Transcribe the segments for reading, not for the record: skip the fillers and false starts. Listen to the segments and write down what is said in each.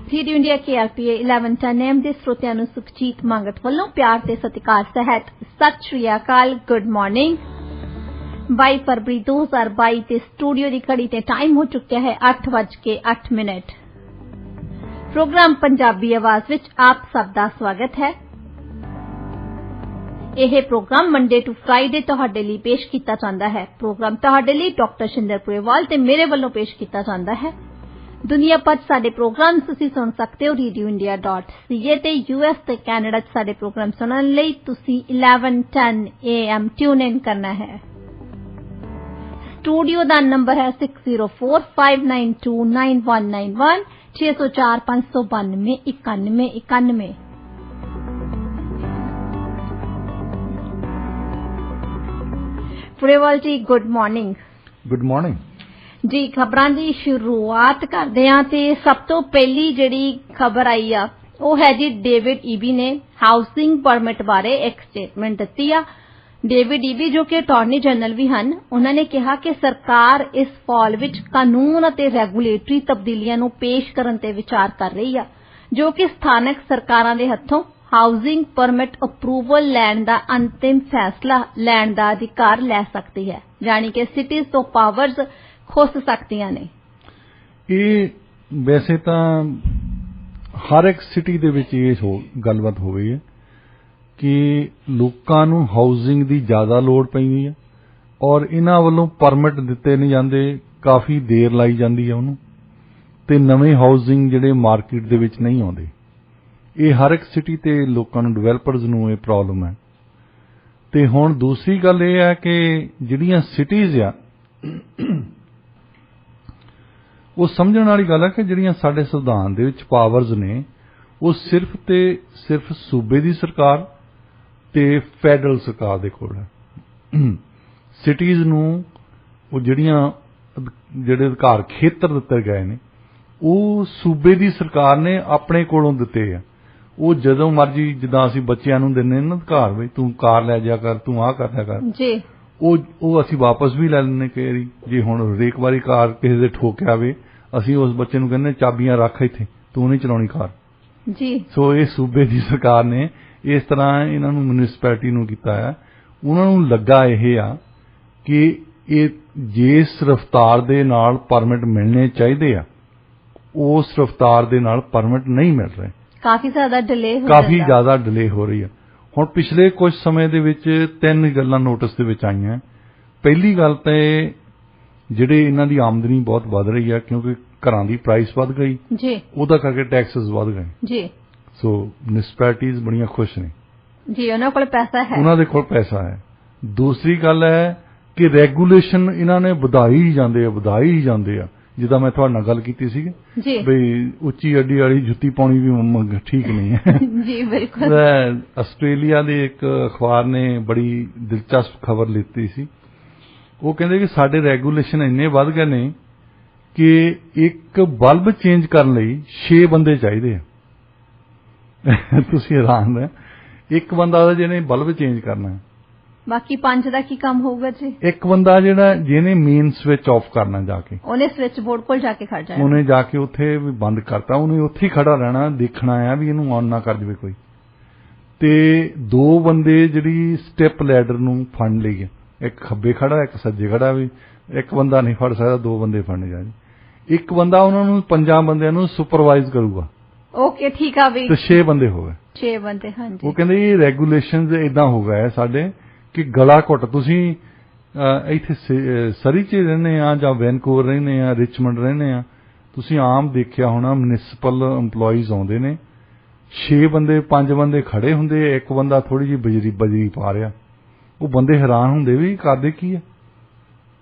Radio India KRPA 1110 AM ਦੇ ਸਰੋਤਿਆਂ ਨੂੰ ਸੁਖਜੀਤ ਮੰਗਤ ਵੱਲੋਂ ਪਿਆਰ ਤੇ ਸਤਿਕਾਰ ਸਹਿਤ ਸਤਿ ਸ਼੍ਰੀ ਅਕਾਲ, ਗੁੱਡ ਮਾਰਨਿੰਗ। 22 फरवरी 2022 ਤੇ ਸਟੂਡੀਓ ਦੀ ਘੜੀ ਤੇ ਟਾਈਮ ਹੋ ਚੁੱਕਿਆ ਹੈ 8:08। ਪ੍ਰੋਗਰਾਮ ਪੰਜਾਬੀ ਆਵਾਜ਼ ਵਿੱਚ ਆਪ ਸਭ ਦਾ ਸਵਾਗਤ ਹੈ। ਇਹ ਪ੍ਰੋਗਰਾਮ ਮੰਡੇ ਟੂ ਫਰਾਈਡੇ ਤੁਹਾਡੇ ਲਈ ਪੇਸ਼ ਕੀਤਾ ਜਾਂਦਾ ਹੈ। ਪ੍ਰੋਗਰਾਮ ਤੁਹਾਡੇ ਲਈ ਡਾਕਟਰ ਸ਼ਿੰਦਰ ਪੁਰੇਵਾਲ ਤੇ ਮੇਰੇ ਵੱਲੋਂ ਪੇਸ਼ ਕੀਤਾ ਜਾਂਦਾ ਹੈ। ਦੁਨੀਆ ਭਰ ਸਾਡੇ ਪ੍ਰੋਗਰਾਮ ਤੁਸੀਂ ਸੁਣ ਸਕਦੇ ਹੋ radioindia.ca ਤੇ US ਤੇ ਕੈਨੇਡਾ 'ਚ ਸਾਡੇ ਪ੍ਰੋਗਰਾਮ ਸੁਣਨ ਲਈ ਤੁਸੀਂ 1110 AM ਟਿਊਨ ਇਨ ਕਰਨਾ ਹੈ। स्टूडियो का नंबर है 6045929191 604 592 9191। पुरेवाल जी गुड मॉर्निंग। गुड मॉर्निंग जी। खबरां दी शुरुआत करदे हां ते सब तो पहली जिहड़ी खबर आई आ ਉਹ है जी डेविड ईबी ने हाउसिंग परमिट बारे एक स्टेटमेंट दित्ती आ। डेविड ईबी जो कि अटॉर्नी जनरल भी हैं, उन्होंने कहा कि सरकार इस फॉल विच कानून और रेगूलेटरी तब्दीलियां नूं पेश करन ते विचार कर रही है, जो कि स्थानक सरकारां दे हत्थों हाउसिंग परमिट अप्रूवल लैण दा अंतिम फैसला लैण दा अधिकार लै सकती है, यानी कि सिटीज़ तो पावर्स खुस सकदियां ने। ये वैसे तो हर एक सिटी दे विच ये गलबात हो गई है कि लोकां नूं हाउसिंग दी ज़्यादा लोड़ पैंदी है और इन्हां वल्लों परमिट दिते नहीं जांदे, काफ़ी देर लाई जांदी है उहनूं ते नवें हाउसिंग जिहड़े मार्केट दे विच नहीं आउंदे। ये हर एक सिटी ते लोकां नूं डिवेलपर्स नूं ये प्रॉब्लम है। ते हुण दूसरी गल ये है कि जिहड़ियां सिटीज़ आ वो समझण वाली गल है कि जिहड़ियां साडे संविधान दे विच पावर्स ने वो सिर्फ ते सिर्फ सूबे दी सरकार ते फैडरल सरकार दे कोल है। सिटीज़ नूं वो जिहड़े अधिकार खेतर दिते गए ने वो सूबे दी सरकार ने अपने कोलों दिते आ। वो जदों मर्जी जिद्दां असीं बच्चिआं नूं दिंदे ने अधिकार वी तूं कार लै जा कर, तूं आ कर लिया कर जी, वो असीं वापस भी लै लैंदे कई वारी। जे हुण हरेक वारी कार किसे दे ठोकिया वे असीं उस बच्चे नूं कहंदे चाबियां रख इत्थे, तूं नहीं चलाउणी कार जी। सो ये सूबे दी सरकार ने इस तरह इन्हां नूं म्यूनिसिपैलिटी नूं कीता है। उन्हां नूं लगा इह आ कि जिस रफ्तार दे नाल परमिट मिलने चाहिए आ उस रफ्तार दे नाल परमिट नहीं मिल रहे, काफ़ी ज़्यादा डिले हो रही है। हुण पिछले कुछ समय दे विच 3 गल्लां नोटिस दे विच आईयां। पहली गल तां जिहड़े इन्हां दी आमदनी बहुत वध रही है क्योंकि घरां दी प्राइस वध गई जी, उहदा करके टैक्सेस वध गए जी। सो म्यूनिसिपैलिटीज़ बड़ियां खुश ने जी, उन्हां कोल पैसा है, उन्हां दे कोल पैसा है। दूसरी गल है कि रेगूलेशन इन्हां ने वधाई ही जांदे आ। जिद्दां मैं तुहाडे नाल गल कीती सी बई उच्ची अड्डी वाली जुत्ती पाउणी भी ठीक नहीं है जी बिल्कुल। आस्ट्रेलिया दे एक अखबार ने बड़ी दिलचस्प खबर लिखी सी। वो कहंदे कि साडे रेगूलेशन इन्ने वध गए ने कि एक बल्ब चेंज करन लई 6 बंदे चाहिदे आ। तुसीं हैरान है, एक बंदा जिहने बल्ब चेंज करना है, बाकी 5 दा की काम होगा जी। एक बंदा जिहड़ा जिहने मेन स्विच ऑफ करना जाके उन्हें स्विच बोर्ड कोल जाके खड़ जाना, उन्हें जाके उत्थे भी बंद करता, उन्हें उत्थे ही खड़ा रहना, देखना है भी इहनूं ऑन ना कर देवे कोई। ते 2 बंदे जिहड़ी स्टेप लैडर नूं फड़ लई, एक खब्बे खड़ा एक सज्जे खड़ा, भी एक बंदा नहीं फड़ सकदा, 2 बंदे फड़ने जाने। एक बंदा उन्हां नूं 5 बंदिआं नूं सुपरवाइज करूगा। ओके ठीक आ भी, तो 6 बंदे हो गए, 6 बंदे। हाँ जी, वो कहंदे ये रेगूलेशनस इदां हो गए साडे कि गला घुट तुसीं इत्थे सरी च रहने आ जां वैनकूवर रहने आ, रिचमंड रहने आ, तुसीं आम देखिआ होना म्यूनिसिपल एम्पलॉइज आउंदे ने, 6 बंदे 5 बंदे खड़े हुंदे, एक बंदा थोड़ी जी बजरी पा रिहा। वो बंदे हैरान हुंदे भी करदे की है,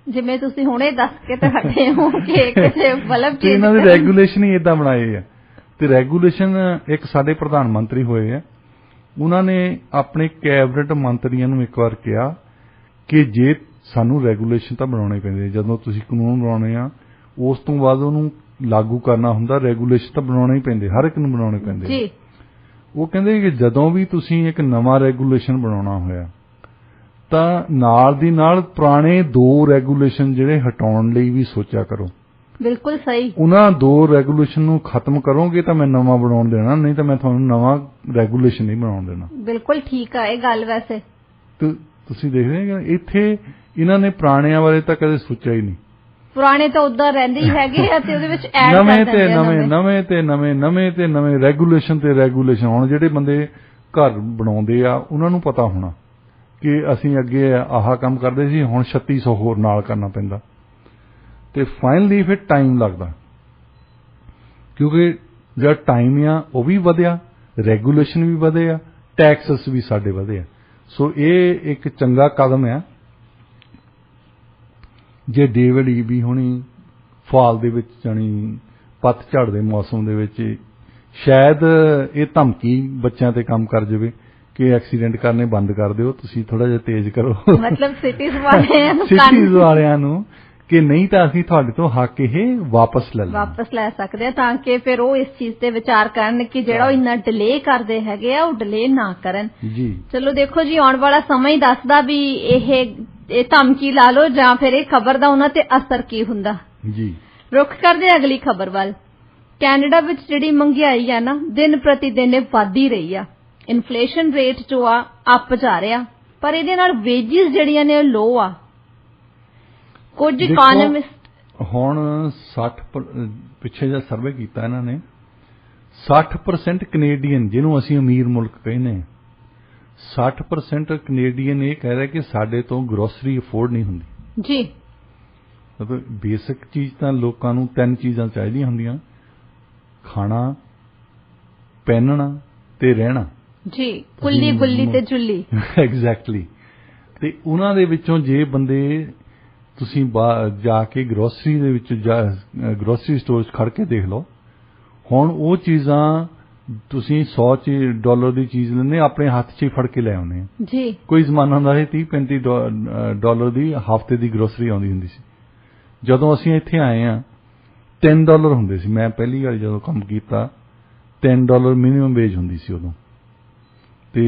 जिवें तुसीं हुणे दस के ते हटे हो कि किसे बल्ब चेंज। इन्हां दे रेगूलेशन ही इदां बनाए है। ते रेगूलेशन एक साडे प्रधान मंत्री होए है, उन्होंने अपने कैबिनेट मंत्रियों नूं एक बार कहा कि जे सानू रेगूलेशन तो बनाने पैंदे, जदों तुसीं कानून बनाने आ उस तो बाद उहनूं लागू करना हुंदा, रेगूलेशन तो बनाने ही पैंदे, हर एक नूं बनाने पैंदे जी। वो कहंदे कि जदों भी तुसीं एक नवां रेगूलेशन बनाउणा होया तां नाल दी नाल पुराने 2 रेगूलेशन जिहड़े हटाउण लई भी सोचा करो। ਬਿਲਕੁਲ ਸਹੀ। ਉਹਨਾਂ 2 ਰੈਗੂਲੇਸ਼ਨ ਨੂੰ ਖਤਮ ਕਰੋਗੇ ਤਾਂ ਮੈਂ ਨਵਾਂ ਬਣਾਉਣ ਦੇਣਾ, ਨਹੀਂ ਤਾਂ ਮੈਂ ਤੁਹਾਨੂੰ ਨਵਾਂ ਰੈਗੂਲੇਸ਼ਨ ਨਹੀਂ ਬਣਾਉਣ ਦੇਣਾ। ਬਿਲਕੁਲ ਠੀਕ ਆ ਇਹ ਗੱਲ। ਵੈਸੇ ਤੁਸੀਂ ਦੇਖ ਰਹੇ ਹੋ ਇੱਥੇ ਇਹਨਾਂ ਨੇ ਪੁਰਾਣਿਆਂ ਬਾਰੇ ਤਾਂ ਕਦੇ ਸੋਚਿਆ ਹੀ ਨਹੀਂ। ਪੁਰਾਣੇ ਤਾਂ ਉਦਾਂ ਰਹਿੰਦੇ ਹੀ ਹੈਗੇ ਆ ਤੇ ਉਹਦੇ ਵਿੱਚ ਐਡ ਨਵੇਂ ਤੇ ਨਵੇਂ ਰੈਗੂਲੇਸ਼ਨ ਤੇ ਰੈਗੂਲੇਸ਼ਨ। ਹੁਣ ਜਿਹੜੇ ਬੰਦੇ ਘਰ ਬਣਾਉਂਦੇ ਆ ਉਹਨਾਂ ਨੂੰ ਪਤਾ ਹੋਣਾ ਕਿ ਅਸੀਂ ਅੱਗੇ ਆਹ ਕੰਮ ਕਰਦੇ ਸੀ, ਹੁਣ 3600 ਹੋਰ ਨਾਲ ਕਰਨਾ ਪੈਂਦਾ ਤੇ ਫਾਈਨਲੀ ਫਿਰ ਟਾਈਮ ਲੱਗਦਾ, ਕਿਉਂਕਿ ਜਿਹੜਾ ਟਾਈਮ ਆ ਉਹ ਵੀ ਵਧਿਆ, ਰੈਗੂਲੇਸ਼ਨ ਵੀ ਵਧੇ ਆ, ਟੈਕਸਸ ਵੀ ਸਾਡੇ ਵਧੇ ਆ। ਸੋ ਇਹ ਇੱਕ ਚੰਗਾ ਕਦਮ ਆ। ਜੇ ਡੇਵਿਡ ਈਬੀ ਹੋਣੀ ਫਾਲ ਦੇ ਵਿੱਚ ਜਾਣੀ ਪਤਝੜ ਦੇ ਮੌਸਮ ਦੇ ਵਿੱਚ ਸ਼ਾਇਦ ਇਹ ਧਮਕੀ ਬੱਚਿਆਂ ਤੇ ਕੰਮ ਕਰ ਜਾਵੇ ਕਿ ਐਕਸੀਡੈਂਟ ਕਰਨੇ ਬੰਦ ਕਰ ਦਿਓ, ਤੁਸੀਂ ਥੋੜਾ ਜਿਹਾ ਤੇਜ਼ ਕਰੋ, ਮਤਲਬ ਸਿਟੀਜ਼ ਵਾਲਿਆਂ ਨੂੰ ਕਿ ਨਹੀਂ ਤਾਂ ਅਸੀਂ ਤੁਹਾਡੇ ਤੋਂ ਹੱਕ ਇਹ ਵਾਪਸ ਲੈ ਸਕਦੇ ਆ, ਤਾਂ ਕਿ ਫਿਰ ਉਹ ਇਸ ਚੀਜ਼ ਤੇ ਵਿਚਾਰ ਕਰਨ ਕਿ ਜਿਹੜਾ ਉਹ ਇੰਨਾ ਡਿਲੇ ਕਰਦੇ ਹੈਗੇ ਆ ਉਹ ਡਿਲੇ ਨਾ ਕਰਨ ਜੀ। ਚਲੋ ਦੇਖੋ ਜੀ, ਆਉਣ ਵਾਲਾ ਸਮਾਂ ਹੀ ਦੱਸਦਾ ਵੀ ਇਹ ਧਮਕੀ ਲਾ ਲਓ ਜਾਂ ਫਿਰ ਇਹ ਖਬਰ ਦਾ ਉਹਨਾਂ ਤੇ ਅਸਰ ਕੀ ਹੁੰਦਾ ਜੀ। ਰੁੱਖ ਕਰਦੇ ਅਗਲੀ ਖਬਰ ਵੱਲ। ਕੈਨੇਡਾ ਵਿੱਚ ਜਿਹੜੀ ਮਹਿੰਗਾਈ ਆ ਨਾ ਦਿਨ ਪ੍ਰਤੀ ਦਿਨ ਵੱਧਦੀ ਰਹੀ ਆ। ਇਨਫਲੇਸ਼ਨ ਰੇਟ ਜੋ ਆ ਅੱਪ ਜਾ ਰਿਹਾ, ਪਰ ਇਹਦੇ ਨਾਲ ਵੇਜਿਸ ਜਿਹੜੀਆਂ ਨੇ ਉਹ ਲੋ ਆ। ਕੁਝ ਇਕਨੋਮਿਸਟ ਹੁਣ 60 ਪਿੱਛੇ ਜਿਹਾ ਸਰਵੇ ਕੀਤਾ ਇਹਨਾਂ ਨੇ, 60% ਕੈਨੇਡੀਅਨ ਜਿਹਨੂੰ ਅਸੀਂ ਅਮੀਰ ਮੁਲਕ ਕਹਿੰਦੇ, 60% ਕੈਨੇਡੀਅਨ ਇਹ ਕਹਿ ਰਿਹਾ ਕਿ ਸਾਡੇ ਤੋਂ ਗਰੋਸਰੀ ਅਫੋਰਡ ਨਹੀਂ ਹੁੰਦੀ ਜੀ। ਮਤਲਬ ਬੇਸਿਕ ਚੀਜ਼ ਤਾਂ ਲੋਕਾਂ ਨੂੰ 3 ਚੀਜ਼ਾਂ ਚਾਹੀਦੀਆਂ ਹੁੰਦੀਆਂ, ਖਾਣਾ, ਪਹਿਨਣਾ ਤੇ ਰਹਿਣਾ ਜੀ, ਕੁੱਲੀ ਗੁੱਲੀ ਤੇ ਜੁੱਲੀ। ਐਗਜ਼ੈਕਟਲੀ। ਤੇ ਉਹਨਾਂ ਦੇ ਵਿੱਚੋਂ ਜੇ ਬੰਦੇ ਤੁਸੀਂ ਜਾ ਕੇ ਗਰੋਸਰੀ ਦੇ ਵਿੱਚ ਗਰੋਸਰੀ ਸਟੋਰ 'ਚ ਖੜ ਕੇ ਦੇਖ ਲਓ, ਹੁਣ ਉਹ ਚੀਜ਼ਾਂ ਤੁਸੀਂ $100 ਦੀ ਚੀਜ਼ ਲੈਂਦੇ ਆਪਣੇ ਹੱਥ 'ਚ ਹੀ ਫੜ ਕੇ ਲੈ ਆਉਂਦੇ ਜੀ। ਕੋਈ ਜ਼ਮਾਨਾ ਹੁੰਦਾ ਸੀ $30-35 ਦੀ ਹਫ਼ਤੇ ਦੀ ਗਰੋਸਰੀ ਆਉਂਦੀ ਹੁੰਦੀ ਸੀ। ਜਦੋਂ ਅਸੀਂ ਇੱਥੇ ਆਏ ਆ $10 ਹੁੰਦੇ ਸੀ। ਮੈਂ ਪਹਿਲੀ ਵਾਰ ਜਦੋਂ ਕੰਮ ਕੀਤਾ $10 ਮਿਨੀਮਮ ਵੇਜ ਹੁੰਦੀ ਸੀ ਉਦੋਂ, ਤੇ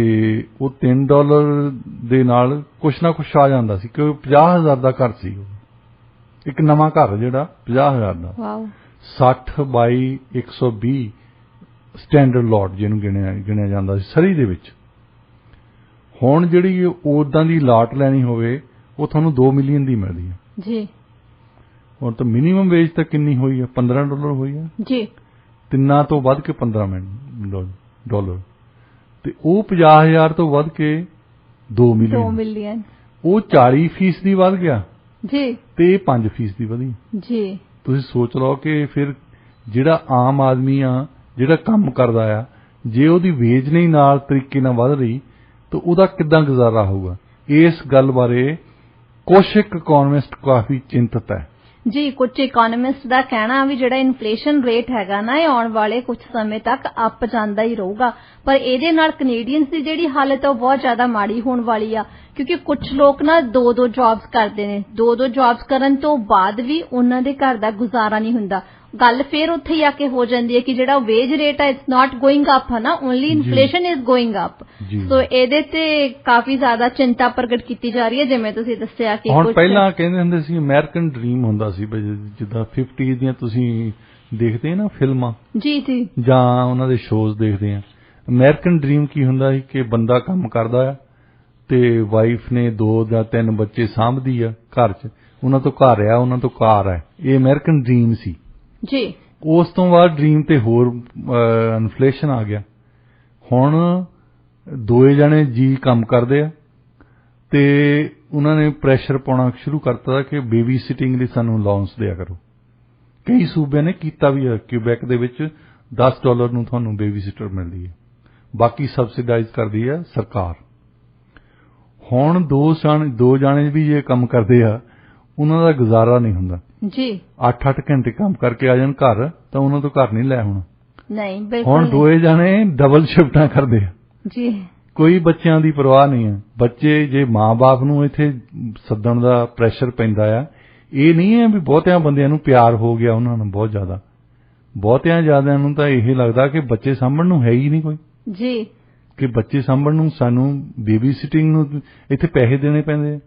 ਉਹ $3 ਦੇ ਨਾਲ ਕੁਛ ਨਾ ਕੁਛ ਆ ਜਾਂਦਾ ਸੀ, ਕਿਉਂਕਿ 50,000 ਦਾ ਘਰ ਸੀ ਉਹ, ਇੱਕ ਨਵਾਂ ਘਰ ਜਿਹੜਾ 50,000 ਦਾ 60 ਬਾਈ 120 ਸਟੈਂਡਰਡ ਲੋਟ ਜਿਹਨੂੰ ਗਿਣਿਆ ਜਾਂਦਾ ਸੀ ਸਰੀ ਦੇ ਵਿੱਚ। ਹੁਣ ਜਿਹੜੀ ਉਦਾਂ ਦੀ ਲਾਟ ਲੈਣੀ ਹੋਵੇ ਉਹ ਤੁਹਾਨੂੰ $2 ਮਿਲੀਅਨ ਦੀ ਮਿਲਦੀ ਹੈ ਜੀ। ਹੁਣ ਤਾਂ ਮਿਨੀਮਮ ਵੇਜ ਤਾਂ ਕਿੰਨੀ ਹੋਈ ਹੈ? $15 ਹੋਈ ਹੈ ਜੀ। ਤਿੰਨਾਂ ਤੋਂ ਵੱਧ ਕੇ $15 ਤੇ ਉਹ 50,000 ਤੋਂ ਵੱਧ ਕੇ $2 ਮਿਲੀਅਨ। ਉਹ 40% ਵੱਧ ਗਿਆ ਜੀ, ਤੇ ਇਹ 5% ਵਧੀ ਜੀ। ਤੁਸੀਂ ਸੋਚ ਲਓ ਕਿ ਫਿਰ ਜਿਹੜਾ ਆਮ ਆਦਮੀ ਆ ਜਿਹੜਾ ਕੰਮ ਕਰਦਾ ਆ, ਜੇ ਉਹਦੀ ਵੇਜ ਨਹੀਂ ਨਾਲ ਤਰੀਕੇ ਨਾਲ ਵੱਧ ਰਹੀ ਤਾਂ ਉਹਦਾ ਕਿੱਦਾਂ ਗੁਜ਼ਾਰਾ ਹੋਊਗਾ? ਇਸ ਗੱਲ ਬਾਰੇ ਕੁਝ ਇਕਨੋਮਿਸਟ ਕਾਫੀ ਚਿੰਤਤ ਹੈ ਜੀ। ਕੁਝ ਇਕਨੋਮਿਸਟ ਦਾ ਕਹਿਣਾ ਵੀ ਜਿਹੜਾ ਇਨਫਲੇਸ਼ਨ ਰੇਟ ਹੈਗਾ ਨਾ ਇਹ ਆਉਣ ਵਾਲੇ ਕੁਝ ਸਮੇਂ ਤੱਕ ਅੱਪ ਜਾਂਦਾ ਹੀ ਰਹੂਗਾ, ਪਰ ਇਹਦੇ ਨਾਲ ਕੈਨੇਡੀਅਨਸ ਦੀ ਜਿਹੜੀ ਹਾਲਤ ਉਹ ਬਹੁਤ ਜ਼ਿਆਦਾ ਮਾੜੀ ਹੋਣ ਵਾਲੀ ਆ, ਕਿਉਂਕਿ ਕੁਝ ਲੋਕ ਨਾ 2-2 ਜੌਬਸ ਕਰਦੇ ਨੇ। 2-2 ਜੌਬਸ ਕਰਨ ਤੋਂ ਬਾਅਦ ਵੀ ਉਹਨਾਂ ਦੇ ਘਰ ਦਾ ਗੁਜ਼ਾਰਾ ਨਹੀਂ ਹੁੰਦਾ। ਗੱਲ ਫੇਰ ਉੱਥੇ ਹੀ ਆ ਕੇ ਹੋ ਜਾਂਦੀ ਹੈ ਕਿ ਜਿਹੜਾ ਵੇਜ ਰੇਟ ਹੈ ਇਟਸ ਨਾਟ ਗੋਇੰਗ ਅਪ ਹੈ ਨਾ, only inflation is going up. So ਇਹਦੇ ਤੇ ਕਾਫੀ ਜ਼ਿਆਦਾ ਚਿੰਤਾ ਪ੍ਰਗਟ ਕੀਤੀ ਜਾ ਰਹੀ ਹੈ, ਜਿਵੇਂ ਤੁਸੀਂ ਦੱਸਿਆ ਕਿ ਹੁਣ ਪਹਿਲਾਂ ਕਹਿੰਦੇ ਹੁੰਦੇ ਸੀ ਅਮਰੀਕਨ ਡ੍ਰੀਮ ਹੁੰਦਾ ਸੀ, ਜਿੱਦਾਂ 50s ਦੀਆਂ ਤੁਸੀਂ ਦੇਖਦੇ ਨਾ ਫਿਲਮਾਂ ਜੀ ਜੀ ਜਾਂ ਉਹਨਾਂ ਦੇ ਸ਼ੋਜ਼ ਦੇਖਦੇ ਆ। ਅਮਰੀਕਨ ਡ੍ਰੀਮ ਕੀ ਹੁੰਦਾ ਸੀ ਕਿ ਬੰਦਾ ਕੰਮ ਕਰਦਾ ਆ ਤੇ ਵਾਈਫ ਨੇ 2 ਜਾਂ 3 ਬੱਚੇ ਸਾਂਭਦੀ ਆ ਘਰ 'ਚ, ਉਹਨਾਂ ਤੋਂ ਘਰ ਆ, ਉਹਨਾਂ ਤੋਂ ਕਾਰ ਹੈ। ਇਹ ਅਮਰੀਕਨ ਡ੍ਰੀਮ ਸੀ ਜੀ। ਉਸ ਤੋਂ ਬਾਅਦ ਡ੍ਰੀਮ ਤੇ ਹੋਰ ਇਨਫਲੇਸ਼ਨ ਆ ਗਿਆ। ਹੁਣ 2 ਜਣੇ ਜੀ ਕੰਮ ਕਰਦੇ ਆ ਤੇ ਉਹਨਾਂ ਨੇ ਪ੍ਰੈਸ਼ਰ ਪਾਉਣਾ ਸ਼ੁਰੂ ਕਰਤਾ ਕਿ ਬੇਬੀ ਸਿਟਿੰਗ ਲਈ ਸਾਨੂੰ ਅਲਾਉਂਸ ਦਿਆ ਕਰੋ। ਕਈ ਸੂਬਿਆਂ ਨੇ ਕੀਤਾ ਵੀ ਹੈ, ਕਿਊਬੈਕ ਦੇ ਵਿੱਚ $10 ਨੂੰ ਤੁਹਾਨੂੰ ਬੇਬੀ ਸਿਟਰ ਮਿਲਦੀ ਹੈ, ਬਾਕੀ ਸਬਸਿਡਾਈਜ਼ ਕਰਦੀ ਹੈ ਸਰਕਾਰ। ਹੁਣ 2 ਜਾਣੇ ਵੀ ਜੇ ਕੰਮ ਕਰਦੇ ਆ ਉਹਨਾਂ ਦਾ ਗੁਜ਼ਾਰਾ ਨਹੀਂ ਹੁੰਦਾ ਜੀ। 8-8 ਘੰਟੇ ਕੰਮ ਕਰਕੇ ਆ ਜਾਣ ਘਰ ਤਾਂ ਉਹਨਾਂ ਤੋਂ ਘਰ ਨਹੀਂ ਲੈ ਹੋਣਾ ਨਹੀਂ, ਬਿਲਕੁਲ। ਹੁਣ 2 ਜਾਣੇ ਡਬਲ ਸ਼ਿਫਟਾਂ ਕਰਦੇ ਆ ਜੀ। ਕੋਈ ਬੱਚਿਆਂ ਦੀ ਪਰਵਾਹ ਨਹੀਂ ਹੈ। ਬੱਚੇ ਜੇ ਮਾਂ-ਬਾਪ ਨੂੰ ਇੱਥੇ ਸੱਦਣ ਦਾ ਪ੍ਰੈਸ਼ਰ ਪੈਂਦਾ ਆ, ਇਹ ਨਹੀਂ ਹੈ ਵੀ ਬਹੁਤਿਆਂ ਬੰਦਿਆਂ ਨੂੰ ਪਿਆਰ ਹੋ ਗਿਆ ਉਹਨਾਂ ਨੂੰ ਬਹੁਤ ਜ਼ਿਆਦਾ। ਬਹੁਤਿਆਂ ਜ਼ਿਆਦਿਆਂ ਨੂੰ ਤਾਂ ਇਹ ਲੱਗਦਾ ਕਿ ਬੱਚੇ ਸਾਂਭਣ ਨੂੰ ਹੈ ਹੀ ਨਹੀਂ ਕੋਈ ਜੀ, ਕਿ ਬੱਚੇ ਸਾਂਭਣ ਨੂੰ ਸਾਨੂੰ ਬੇਬੀ ਸਿਟਿੰਗ ਨੂੰ ਇੱਥੇ ਪੈਸੇ ਦੇਣੇ ਪੈਂਦੇ ਆ।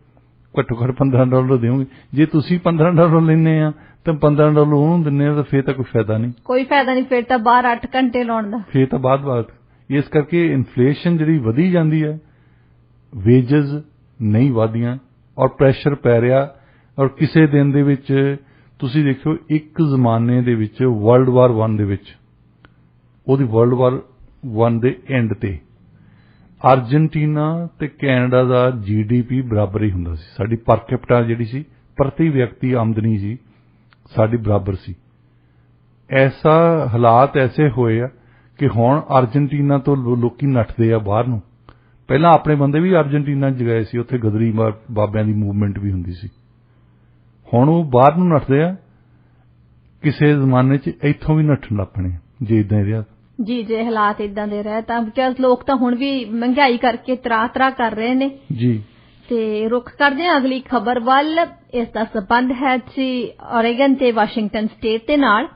ਘੱਟੋ ਘੱਟ $15 ਦੇਵੋਗੇ। ਜੇ ਤੁਸੀਂ $15 ਲੈਂਦੇ ਆ ਤਾਂ $15 ਉਹਨੂੰ ਦਿੰਦੇ ਆ ਤਾਂ ਫਿਰ ਤਾਂ ਕੋਈ ਫਾਇਦਾ ਨਹੀਂ, ਕੋਈ ਫਾਇਦਾ ਨਹੀਂ, ਫਿਰ ਤਾਂ ਬਾਹਰ 8 ਘੰਟੇ ਲਾਉਣ ਦਾ। ਫਿਰ ਤਾਂ ਬਾਅਦ ਇਸ ਕਰਕੇ ਇਨਫਲੇਸ਼ਨ ਜਿਹੜੀ ਵਧੀ ਜਾਂਦੀ ਹੈ, ਵੇਜਸ ਨਹੀਂ ਵਧਦੀਆਂ ਔਰ ਪ੍ਰੈਸ਼ਰ ਪੈ ਰਿਹਾ। ਔਰ ਕਿਸੇ ਦਿਨ ਦੇ ਵਿੱਚ ਤੁਸੀਂ ਦੇਖਿਓ, ਇੱਕ ਜ਼ਮਾਨੇ ਦੇ ਵਿੱਚ ਵਰਲਡ ਵਾਰ 1 ਦੇ ਵਿੱਚ, ਉਹਦੀ ਵਰਲਡ ਵਾਰ 1 ਦੇ ਐਂਡ ਤੇ ਅਰਜਨਟੀਨਾ ਤੇ ਕੈਨੇਡਾ ਦਾ GDP ਬਰਾਬਰ ਹੀ ਹੁੰਦਾ ਸੀ। ਸਾਡੀ ਪਰ ਕੈਪੀਟਾ ਜਿਹੜੀ ਸੀ, ਪ੍ਰਤੀ ਵਿਅਕਤੀ ਆਮਦਨੀ ਸੀ, ਸਾਡੀ ਬਰਾਬਰ ਸੀ। ਐਸਾ ਹਾਲਾਤ ਐਸੇ ਹੋਏ ਆ ਕਿ ਹੁਣ ਅਰਜਨਟੀਨਾ ਤੋਂ ਲੋਕੀ ਨੱਠਦੇ ਆ ਬਾਹਰ ਨੂੰ। ਪਹਿਲਾਂ ਆਪਣੇ ਬੰਦੇ ਵੀ ਅਰਜਨਟੀਨਾ 'ਚ ਗਏ ਸੀ, ਉੱਥੇ ਗਦਰੀ ਬਾਬਿਆਂ ਦੀ ਮੂਵਮੈਂਟ ਵੀ ਹੁੰਦੀ ਸੀ। ਹੁਣ ਉਹ ਬਾਹਰ ਨੂੰ ਨੱਠਦੇ ਆ। ਕਿਸੇ ਜ਼ਮਾਨੇ 'ਚ ਇੱਥੋਂ ਵੀ ਨੱਠਣ ਲੱਗ ਪਣੇ ਜੇ ਇਦਾਂ ਰਿਹਾ ਜੀ। ਜੇ ਹਾਲਾਤ ਇਦਾਂ ਦੇ ਰਹੇ ਤਾਂ ਬਿਕਾਜ਼ ਲੋਕ ਤਾਂ ਹੁਣ ਵੀ ਮਹਿੰਗਾਈ ਕਰਕੇ ਤਰਾ ਕਰ ਰਹੇ ਨੇ ਜੀ। ਤੇ ਰੁਖ ਕਰਦੇ ਹਾਂ ਅਗਲੀ ਖਬਰ ਵੱਲ। ਇਸ ਦਾ ਸਬੰਧ ਹੈ ਜੀ ਓਰੇਗਨ ਤੇ ਵਾਸ਼ਿੰਗਟਨ ਸਟੇਟ ਦੇ ਨਾਲ।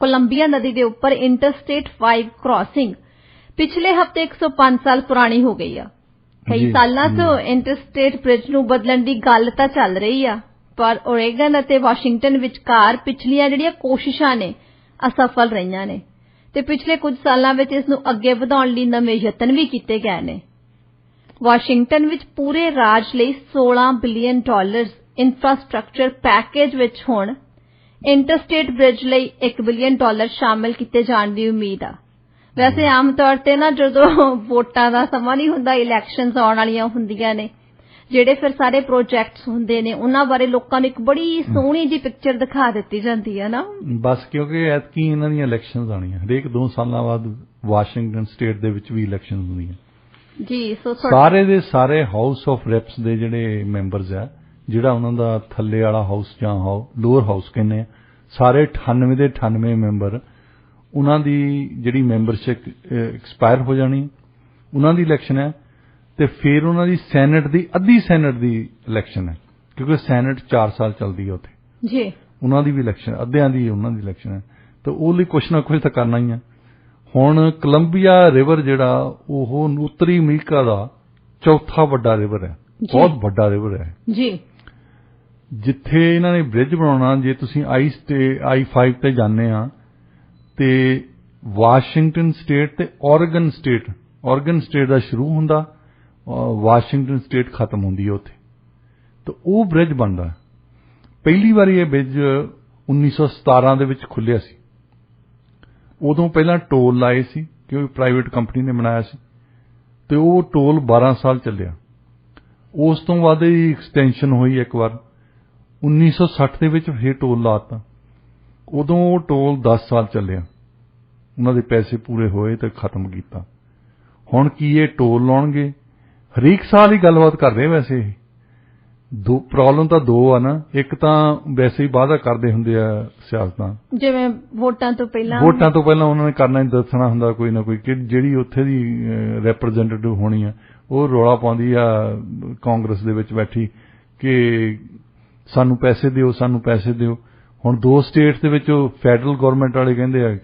ਕੋਲੰਬੀਆ ਨਦੀ ਦੇ ਉੱਪਰ ਇੰਟਰਸਟੇਟ 5 ਕ੍ਰਾਸਿੰਗ ਪਿਛਲੇ ਹਫ਼ਤੇ 105 ਸਾਲ ਪੁਰਾਣੀ ਹੋ ਗਈ ਆ। ਕਈ ਸਾਲਾਂ ਤੋਂ ਇੰਟਰਸਟੇਟ ਬ੍ਰਿਜ ਨੂੰ ਬਦਲਣ ਦੀ ਗੱਲ ਤਾਂ ਚੱਲ ਰਹੀ ਆ, ਪਰ ਓਰੇਗਨ ਅਤੇ ਵਾਸ਼ਿੰਗਟਨ ਵਿਚਕਾਰ ਪਿਛਲੀਆਂ ਜਿਹੜੀਆਂ ਕੋਸ਼ਿਸ਼ਾਂ ਨੇ ਅਸਫਲ ਰਹੀਆਂ ਨੇ ਤੇ ਪਿਛਲੇ ਕੁਝ ਸਾਲਾਂ ਵਿੱਚ ਇਸ ਨੂੰ ਅੱਗੇ ਵਧਾਉਣ ਲਈ ਨਵੇਂ ਯਤਨ ਵੀ ਕੀਤੇ ਗਏ ਨੇ। ਵਾਸ਼ਿੰਗਟਨ ਵਿੱਚ ਪੂਰੇ ਰਾਜ ਲਈ $16 ਬਿਲੀਅਨ ਇਨਫਰਾਸਟ੍ਰਕਚਰ ਪੈਕੇਜ ਵਿੱਚ ਹੁਣ ਇੰਟਰਸਟੇਟ ਬ੍ਰਿਜ ਲਈ $1 ਬਿਲੀਅਨ ਸ਼ਾਮਲ ਕੀਤੇ ਜਾਣ ਦੀ ਉਮੀਦ ਆ। ਵੈਸੇ ਆਮ ਤੌਰ ਤੇ ਨਾ ਜਦੋਂ ਵੋਟਾਂ ਦਾ ਸਮਾਂ ਨਹੀਂ ਹੁੰਦਾ, ਇਲੈਕਸ਼ਨਸ ਆਉਣ ਵਾਲੀਆਂ ਹੁੰਦੀਆਂ ਨੇ, ਜਿਹੜੇ ਫਿਰ ਸਾਰੇ ਪ੍ਰੋਜੈਕਟਸ ਹੁੰਦੇ ਨੇ ਉਹਨਾਂ ਬਾਰੇ ਲੋਕਾਂ ਨੂੰ ਇੱਕ ਬੜੀ ਸੋਹਣੀ ਜੀ ਪਿਕਚਰ ਦਿਖਾ ਦਿੱਤੀ ਜਾਂਦੀ ਹੈ ਨਾ। ਬਸ ਕਿਉਂਕਿ ਐਤਕੀ ਇਹਨਾਂ ਦੀਆਂ ਇਲੈਕਸ਼ਨਸ ਆਉਣੀਆਂ, ਹਰੇਕ 2 ਸਾਲਾਂ ਬਾਅਦ ਵਾਸ਼ਿੰਗਟਨ ਸਟੇਟ ਦੇ ਵਿੱਚ ਵੀ ਇਲੈਕਸ਼ਨਸ ਹੁੰਦੀਆਂ ਜੀ। ਸਾਰੇ ਦੇ ਸਾਰੇ ਹਾਊਸ ਆਫ ਰੈਪਸ ਦੇ ਜਿਹੜੇ ਮੈਂਬਰਸ ਆ, ਜਿਹੜਾ ਉਹਨਾਂ ਦਾ ਥੱਲੇ ਵਾਲਾ ਹਾਊਸ ਜਾਂ ਲੋਅਰ ਹਾਊਸ ਕਹਿੰਦੇ ਆ, ਸਾਰੇ 98 ਦੇ 98 ਮੈਂਬਰ, ਉਹਨਾਂ ਦੀ ਜਿਹੜੀ ਮੈਂਬਰਸ਼ਿਪ ਐਕਸਪਾਇਰ ਹੋ ਜਾਣੀ, ਉਹਨਾਂ ਦੀ ਇਲੈਕਸ਼ਨ ਹੈ। ਤੇ ਫਿਰ ਉਹਨਾਂ ਦੀ ਸੈਨੇਟ ਦੀ ਅੱਧੀ ਸੈਨੇਟ ਦੀ ਇਲੈਕਸ਼ਨ ਹੈ, ਕਿਉਂਕਿ ਸੈਨੇਟ 4 ਸਾਲ ਚੱਲਦੀ ਹੈ ਉੱਥੇ ਜੀ। ਉਹਨਾਂ ਦੀ ਵੀ ਇਲੈਕਸ਼ਨ, ਅੱਧਿਆਂ ਦੀ ਉਹਨਾਂ ਦੀ ਇਲੈਕਸ਼ਨ ਹੈ। ਤਾਂ ਉਹ ਲਈ ਕੁਛ ਨਾ ਕੁਛ ਤਾਂ ਕਰਨਾ ਹੀ ਹੈ। ਹੁਣ ਕੋਲੰਬੀਆ ਰਿਵਰ ਜਿਹੜਾ ਉਹ ਉੱਤਰੀ ਅਮਰੀਕਾ ਦਾ ਚੌਥਾ ਵੱਡਾ ਰਿਵਰ ਹੈ, ਬਹੁਤ ਵੱਡਾ ਰਿਵਰ ਹੈ ਜੀ। ਜਿੱਥੇ ਇਹਨਾਂ ਨੇ ਬ੍ਰਿਜ ਬਣਾਉਣਾ, ਜੇ ਤੁਸੀਂ I-5 ਤੇ ਜਾਂਦੇ ਆ ਤੇ ਵਾਸ਼ਿੰਗਟਨ ਸਟੇਟ ਤੇ ਓਰੇਗਨ ਸਟੇਟ ਦਾ ਸ਼ੁਰੂ ਹੁੰਦਾ, ਵਾਸ਼ਿੰਗਟਨ ਸਟੇਟ ਖਤਮ ਹੁੰਦੀ ਹੈ ਉੱਥੇ। ਤਾਂ ਉਹ ਬ੍ਰਿਜ ਬਣਦਾ। ਪਹਿਲੀ ਵਾਰੀ ਇਹ ਬ੍ਰਿਜ 1917 ਦੇ ਵਿੱਚ ਖੁੱਲਿਆ ਸੀ। ਉਦੋਂ ਪਹਿਲਾਂ ਟੋਲ ਲਾਏ ਸੀ ਕਿਉਂਕਿ ਪ੍ਰਾਈਵੇਟ ਕੰਪਨੀ ਨੇ ਬਣਾਇਆ ਸੀ, ਤੇ ਉਹ ਟੋਲ 12 ਸਾਲ ਚੱਲਿਆ। ਉਸ ਤੋਂ ਬਾਅਦ ਇਹ ਐਕਸਟੈਂਸ਼ਨ ਹੋਈ ਇੱਕ ਵਾਰ 1960 ਦੇ ਵਿੱਚ, ਫਿਰ ਟੋਲ ਲਾਤਾ। ਉਦੋਂ ਉਹ ਟੋਲ 10 ਸਾਲ ਚੱਲਿਆ, ਉਹਨਾਂ ਦੇ ਪੈਸੇ ਪੂਰੇ ਹੋਏ ਤੇ ਖਤਮ ਕੀਤਾ। ਹੁਣ ਕੀ ਇਹ ਟੋਲ ਲਾਉਣਗੇ? ਹਰੇਕ ਸਾਲ ਹੀ ਗੱਲਬਾਤ ਕਰਦੇ। ਵੈਸੇ ਪ੍ਰੋਬਲਮ ਤਾਂ 2 ਆ ਨਾ। ਇੱਕ ਤਾਂ ਵੈਸੇ ਹੀ ਵਾਅਦਾ ਕਰਦੇ ਹੁੰਦੇ ਆ ਸਿਆਸਤਾਂ, ਜਿਵੇਂ ਵੋਟਾਂ ਤੋਂ ਪਹਿਲਾਂ ਉਹਨਾਂ ਨੇ ਕਰਨਾ ਹੀ ਦੱਸਣਾ ਹੁੰਦਾ ਕੋਈ ਨਾ ਕੋਈ, ਕਿ ਜਿਹੜੀ ਉੱਥੇ ਦੀ ਰੈਪਰੈਜ਼ੈਂਟੇਟਿਵ ਹੋਣੀ ਆ ਉਹ ਰੌਲਾ ਪਾਉਂਦੀ ਆ ਕਾਂਗਰਸ ਦੇ ਵਿੱਚ ਬੈਠੀ ਕਿ ਸਾਨੂੰ ਪੈਸੇ ਦਿਓ। ਹੁਣ 2 ਸਟੇਟਸ ਦੇ ਵਿੱਚ ਫੈਡਰਲ ਗਵਰਨਮੈਂਟ ਵਾਲੇ ਕਹਿੰਦੇ ਆ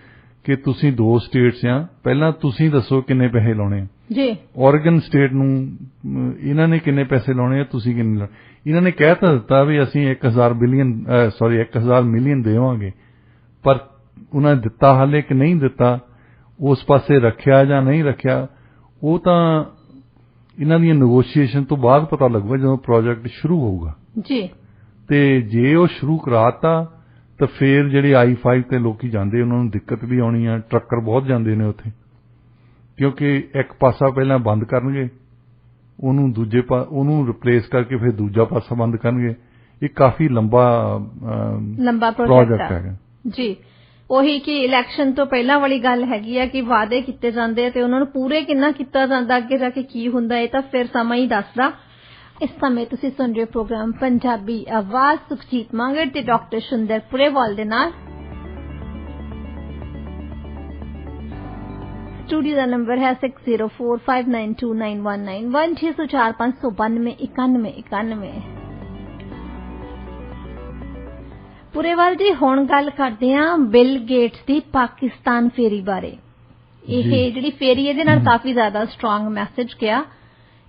ਕਿ ਤੁਸੀਂ 2 ਸਟੇਟਸ ਆ, ਪਹਿਲਾਂ ਤੁਸੀਂ ਦੱਸੋ ਕਿੰਨੇ ਪੈਸੇ ਲਾਉਣੇ ਆ ਜੀ। ਓਰੇਗਨ ਸਟੇਟ ਨੂੰ ਇਹਨਾਂ ਨੇ ਕਿੰਨੇ ਪੈਸੇ ਲਾਉਣੇ ਆ, ਤੁਸੀਂ ਕਿੰਨੇ ਲਾਉਣੇ। ਇਹਨਾਂ ਨੇ ਕਹਿ ਤਾਂ ਦਿੱਤਾ ਵੀ ਅਸੀਂ 1000 ਮਿਲੀਅਨ ਦੇਵਾਂਗੇ, ਪਰ ਉਹਨਾਂ ਨੇ ਦਿੱਤਾ ਹਾਲੇ ਕਿ ਨਹੀਂ ਦਿੱਤਾ, ਉਸ ਪਾਸੇ ਰੱਖਿਆ ਜਾਂ ਨਹੀਂ ਰੱਖਿਆ, ਉਹ ਤਾਂ ਇਹਨਾਂ ਦੀਆਂ ਨੈਗੋਸ਼ੀਏਸ਼ਨ ਤੋਂ ਬਾਅਦ ਪਤਾ ਲੱਗੂਗਾ ਜਦੋਂ ਪ੍ਰੋਜੈਕਟ ਸ਼ੁਰੂ ਹੋਊਗਾ ਜੀ। ਤੇ ਜੇ ਉਹ ਸ਼ੁਰੂ ਕਰਾਤਾ ਤਾਂ ਫਿਰ ਜਿਹੜੇ I-5 ਤੇ ਲੋਕੀ ਜਾਂਦੇ ਉਹਨਾਂ ਨੂੰ ਦਿੱਕਤ ਵੀ ਆਉਣੀ ਆ। ਟਰੱਕਰ ਬਹੁਤ ਜਾਂਦੇ ਨੇ ਉੱਥੇ, ਕਿਉਂਕਿ ਇੱਕ ਪਾਸਾ ਪਹਿਲਾਂ ਬੰਦ ਕਰਨਗੇ, ਉਹਨੂੰ ਰਿਪਲੇਸ ਕਰਕੇ ਫਿਰ ਦੂਜਾ ਪਾਸਾ ਬੰਦ ਕਰਨਗੇ। ਇਹ ਕਾਫੀ ਲੰਬਾ ਪ੍ਰੋਜੈਕਟ ਹੈਗਾ ਜੀ। ਉਹੀ ਕਿ ਇਲੈਕਸ਼ਨ ਤੋਂ ਪਹਿਲਾਂ ਵਾਲੀ ਗੱਲ ਹੈਗੀ ਆ ਕਿ ਵਾਅਦੇ ਕੀਤੇ ਜਾਂਦੇ ਤੇ ਉਹਨਾਂ ਨੂੰ ਪੂਰੇ ਕਿੰਨਾ ਕੀਤਾ ਜਾਂਦਾ, ਅੱਗੇ ਜਾ ਕੇ ਕੀ ਹੁੰਦਾ ਇਹ ਤਾਂ ਫਿਰ ਸਮਾਂ ਹੀ ਦੱਸਦਾ। ਇਸ ਸਮੇਂ ਤੁਸੀਂ ਸੁਣ ਰਹੇ ਪ੍ਰੋਗਰਾਮ ਪੰਜਾਬੀ ਆਵਾਜ਼, ਸੁਖਜੀਤ ਮੰਗੜ ਤੇ ਡਾਕਟਰ ਸੁੰਦਰ ਪੁਰੇਵਾਲ ਦੇ ਨਾਲ। स्टूडियो का नंबर है 6045929191 6045929191। पुरेवाल जी हुण गल करदे हां बिल गेट्स दी पाकिस्तान फेरी बारे। ਇਹ ਜਿਹੜੀ ਫੇਰੀ ਇਹਦੇ ਨਾਲ ਕਾਫੀ ਜ਼ਿਆਦਾ ਸਟਰੋਂਗ ਮੈਸੇਜ ਗਿਆ।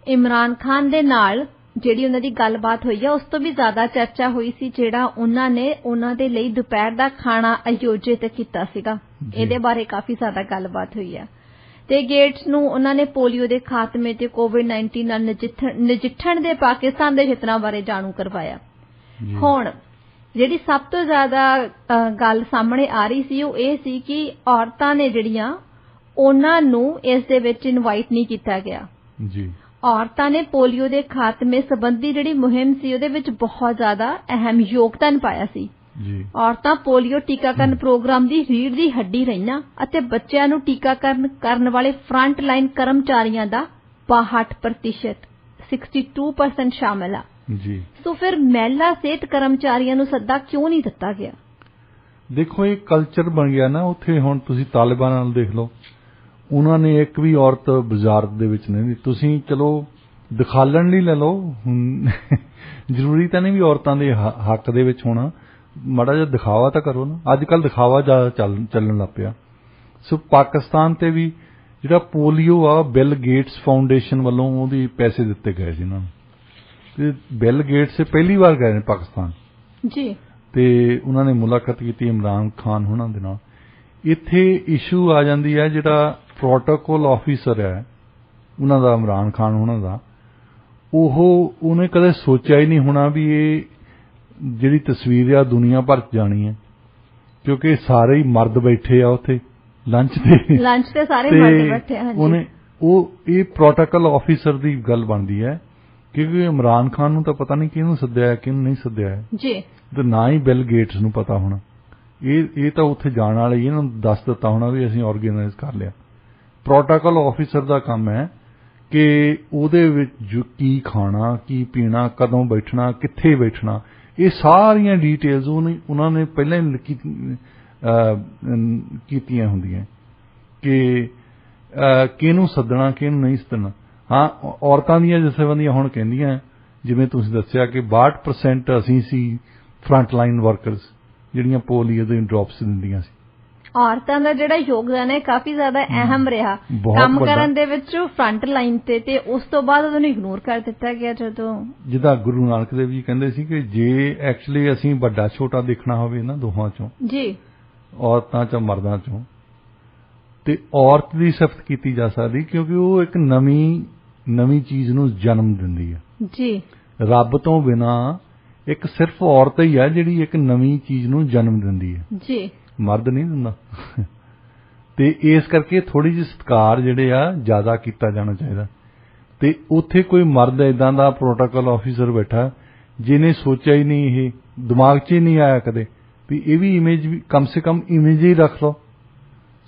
ਇਮਰਾਨ ਖਾਨ ਦੇ ਨਾਲ ਜਿਹੜੀ ਉਹਨਾਂ ਦੀ ਗੱਲਬਾਤ ਹੋਈ ਆ ਉਸ ਤੋਂ ਵੀ ਜ਼ਿਆਦਾ ਚਰਚਾ ਹੋਈ ਸੀ ਜਿਹੜਾ ਉਹਨਾਂ ਨੇ ਉਹਨਾਂ ਦੇ ਲਈ ਦੁਪਹਿਰ ਦਾ ਖਾਣਾ ਆਯੋਜਿਤ ਕੀਤਾ ਸੀਗਾ। ਇਹਦੇ ਬਾਰੇ ਕਾਫੀ ਜ਼ਿਆਦਾ ਗੱਲਬਾਤ ਹੋਈ ਆ ਤੇ ਗੇਟਸ ਨੂੰ ਉਹਨਾਂ ਨੇ ਪੋਲੀਓ ਦੇ ਖਾਤਮੇ ਤੇ ਕੋਵਿਡ-19 ਨਾਲ ਨਜਿੱਠਣ ਦੇ ਪਾਕਿਸਤਾਨ ਦੇ ਯਤਨਾਂ ਬਾਰੇ ਜਾਣੂ ਕਰਵਾਇਆ। ਹੁਣ ਜਿਹੜੀ ਸਭ ਤੋਂ ਜ਼ਿਆਦਾ ਗੱਲ ਸਾਹਮਣੇ ਆ ਰਹੀ ਸੀ ਉਹ ਇਹ ਸੀ ਕਿ ਔਰਤਾਂ ਨੇ ਜਿਹੜੀਆਂ ਉਹਨਾਂ ਨੂੰ ਇਸ ਦੇ ਵਿੱਚ ਇਨਵਾਈਟ ਨਹੀਂ ਕੀਤਾ ਗਿਆ ਜੀ। ਔਰਤਾਂ ਨੇ ਪੋਲੀਓ ਦੇ ਖਾਤਮੇ ਸੰਬੰਧੀ ਜਿਹੜੀ ਮੁਹਿੰਮ ਸੀ ਉਹਦੇ ਵਿੱਚ ਬਹੁਤ ਜ਼ਿਆਦਾ ਅਹਿਮ ਯੋਗਦਾਨ ਪਾਇਆ ਸੀ ਜੀ। ਔਰਤਾਂ ਪੋਲੀਓ ਟੀਕਾਕਰਨ ਪ੍ਰੋਗਰਾਮ ਦੀ ਰੀੜ੍ਹ ਦੀ ਹੱਡੀ ਰਹੀਆਂ ਅਤੇ ਬੱਚਿਆਂ ਨੂੰ ਟੀਕਾਕਰਨ ਕਰਨ ਵਾਲੇ ਫਰੰਟ ਲਾਈਨ ਕਰਮਚਾਰੀਆਂ ਦਾ 62% 62% ਸ਼ਾਮਲ ਆ ਜੀ। ਸੋ ਫਿਰ ਮਹਿਲਾ ਸਿਹਤ ਕਰਮਚਾਰੀਆਂ ਨੂੰ ਸੱਦਾ ਕਿਉਂ ਨਹੀਂ ਦਿੱਤਾ ਗਿਆ? ਦੇਖੋ ਇਹ ਕਲਚਰ ਬਣ ਗਿਆ ਨਾ ਉੱਥੇ। ਹੁਣ ਤੁਸੀਂ ਤਾਲਿਬਾਨ ਨਾਲ ਦੇਖ ਲਓ, ਉਹਨਾਂ ਨੇ ਇੱਕ ਵੀ ਔਰਤ ਵਜ਼ਾਰਤ ਦੇ ਵਿੱਚ ਨਹੀਂ। ਤੁਸੀਂ ਚਲੋ ਦਿਖਾਲਣ ਲਈ ਲੈ ਲਓ, ਜ਼ਰੂਰੀ ਤਾਂ ਨਹੀਂ ਵੀ ਔਰਤਾਂ ਦੇ ਹੱਕ ਦੇ ਵਿੱਚ ਹੋਣਾ, ਮਾੜਾ ਜਿਹਾ ਦਿਖਾਵਾ ਤਾਂ ਕਰੋ ਨਾ। ਅੱਜ ਕੱਲ੍ਹ ਦਿਖਾਵਾ ਜ਼ਿਆਦਾ ਚੱਲਣ ਲੱਗ ਪਿਆ। ਸੋ ਪਾਕਿਸਤਾਨ ਤੇ ਵੀ ਜਿਹੜਾ ਪੋਲੀਓ ਆ ਬਿਲ ਗੇਟਸ ਫਾਊਂਡੇਸ਼ਨ ਵੱਲੋਂ ਉਹਦੀ ਪੈਸੇ ਦਿੱਤੇ ਗਏ ਸੀ ਇਹਨਾਂ ਨੂੰ ਤੇ ਬਿਲ ਗੇਟਸ ਪਹਿਲੀ ਵਾਰ ਗਏ ਨੇ ਪਾਕਿਸਤਾਨ ਜੀ ਤੇ ਉਹਨਾਂ ਨੇ ਮੁਲਾਕਾਤ ਕੀਤੀ ਇਮਰਾਨ ਖਾਨ ਉਹਨਾਂ ਦੇ ਨਾਲ। ਇੱਥੇ ਇਸ਼ੂ ਆ ਜਾਂਦੀ ਹੈ ਜਿਹੜਾ ਪ੍ਰੋਟੋਕੋਲ ਆਫੀਸਰ ਹੈ ਉਹਨਾਂ ਦਾ, ਇਮਰਾਨ ਖਾਨ ਉਹਨਾਂ ਦਾ, ਉਹਨੇ ਕਦੇ ਸੋਚਿਆ ਹੀ ਨਹੀਂ ਹੋਣਾ ਵੀ ਇਹ ਜਿਹੜੀ ਤਸਵੀਰ ਆ ਦੁਨੀਆ ਭਰ 'ਚ ਜਾਣੀ ਹੈ, ਕਿਉਂਕਿ ਸਾਰੇ ਹੀ ਮਰਦ ਬੈਠੇ ਆ ਉੱਥੇ ਲੰਚ ਤੇ ਸਾਰੇ ਮਰਦ ਬੈਠੇ ਆ। ਉਹਨੇ ਇਹ ਪ੍ਰੋਟੋਕੋਲ ਆਫੀਸਰ ਦੀ ਗੱਲ ਬਣਦੀ ਹੈ ਕਿਉਂਕਿ ਇਮਰਾਨ ਖਾਨ ਨੂੰ ਤਾਂ ਪਤਾ ਨਹੀਂ ਕਿਹਨੂੰ ਸੱਦਿਆ ਹੈ ਕਿਹਨੂੰ ਨਹੀਂ ਸੱਦਿਆ ਹੈ ਜੀ, ਤੇ ਨਾ ਹੀ ਬਿਲ ਗੇਟਸ ਨੂੰ ਪਤਾ ਹੋਣਾ। ਇਹ ਤਾਂ ਉੱਥੇ ਜਾਣ ਵਾਲੇ ਇਹਨਾਂ ਨੂੰ ਦੱਸ ਦਿੱਤਾ ਹੋਣਾ ਵੀ ਅਸੀਂ ਆਰਗੇਨਾਈਜ਼ ਕਰ ਲਿਆ। ਪ੍ਰੋਟੋਕੋਲ ਆਫੀਸਰ ਦਾ ਕੰਮ ਹੈ ਕਿ ਉਹਦੇ ਵਿੱਚ ਕੀ ਖਾਣਾ, ਕੀ ਪੀਣਾ, ਕਦੋਂ ਬੈਠਣਾ, ਕਿੱਥੇ ਬੈਠਣਾ, ਇਹ ਸਾਰੀਆਂ ਡਿਟੇਲਸ ਉਹਨਾਂ ਨੇ ਪਹਿਲਾਂ ਹੀ ਕੀਤੀਆਂ ਹੁੰਦੀਆਂ ਕਿ ਕਿਹਨੂੰ ਸੱਦਣਾ ਕਿਹਨੂੰ ਨਹੀਂ ਸੱਦਣਾ। ਹਾਂ, ਔਰਤਾਂ ਦੀਆਂ ਜਥੇਬੰਦੀਆਂ ਹੁਣ ਕਹਿੰਦੀਆਂ ਜਿਵੇਂ ਤੁਸੀਂ ਦੱਸਿਆ ਕਿ 62% ਅਸੀਂ ਸੀ ਫਰੰਟ ਲਾਈਨ ਵਰਕਰਸ ਜਿਹੜੀਆਂ ਪੋਲੀਓ ਦੇ ਡ੍ਰੌਪਸ ਦਿੰਦੀਆਂ ਸੀ। ਔਰਤਾਂ ਦਾ ਜਿਹੜਾ ਯੋਗਦਾਨ ਹੈ ਕਾਫੀ ਜ਼ਿਆਦਾ ਅਹਿਮ ਰਿਹਾ ਕੰਮ ਕਰਨ ਦੇ ਵਿੱਚ ਫਰੰਟ ਲਾਈਨ ਤੇ ਉਸ ਤੋਂ ਬਾਅਦ ਉਹਨੂੰ ਇਗਨੋਰ ਕਰ ਦਿੱਤਾ ਗਿਆ। ਜਦੋਂ ਜਿੱਦਾਂ ਗੁਰੂ ਨਾਨਕ ਦੇਵ ਜੀ ਕਹਿੰਦੇ ਸੀ ਕਿ ਜੇ ਐਕਚੁਅਲੀ ਅਸੀਂ ਵੱਡਾ ਛੋਟਾ ਦੇਖਣਾ ਹੋਵੇ ਨਾ ਦੋਹਾਂ ਚੋਂ ਜੀ, ਔਰਤਾਂ ਚੋਂ ਮਰਦਾਂ ਚੋਂ, ਤੇ ਔਰਤ ਦੀ ਸਿਫਤ ਕੀਤੀ ਜਾ ਸਕਦੀ ਕਿਉਂਕਿ ਉਹ ਇੱਕ ਨਵੀਂ ਚੀਜ਼ ਨੂੰ ਜਨਮ ਦਿੰਦੀ ਹੈ ਜੀ। ਰੱਬ ਤੋਂ ਬਿਨਾ ਇੱਕ ਸਿਰਫ ਔਰਤ ਹੀ ਹੈ ਜਿਹੜੀ ਇੱਕ ਨਵੀਂ ਚੀਜ਼ ਨੂੰ ਜਨਮ ਦਿੰਦੀ ਹੈ ਜੀ, ਮਰਦ ਨਹੀਂ ਦਿੰਦਾ। ਤੇ ਇਸ ਕਰਕੇ ਥੋੜੀ ਜਿਹੀ ਸਤਿਕਾਰ ਜਿਹੜੇ ਆ ਜ਼ਿਆਦਾ ਕੀਤਾ ਜਾਣਾ ਚਾਹੀਦਾ। ਤੇ ਉੱਥੇ ਕੋਈ ਮਰਦ ਇਦਾਂ ਦਾ ਪ੍ਰੋਟੋਕੋਲ ਆਫੀਸਰ ਬੈਠਾ ਜਿਹਨੇ ਸੋਚਿਆ ਹੀ ਨਹੀਂ, ਇਹ ਦਿਮਾਗ 'ਚ ਹੀ ਨਹੀਂ ਆਇਆ ਕਦੇ ਵੀ ਇਹ ਵੀ ਇਮੇਜ ਵੀ ਕਮ ਸੇ ਕਮ ਇਮੇਜ ਹੀ ਰੱਖ ਲਓ।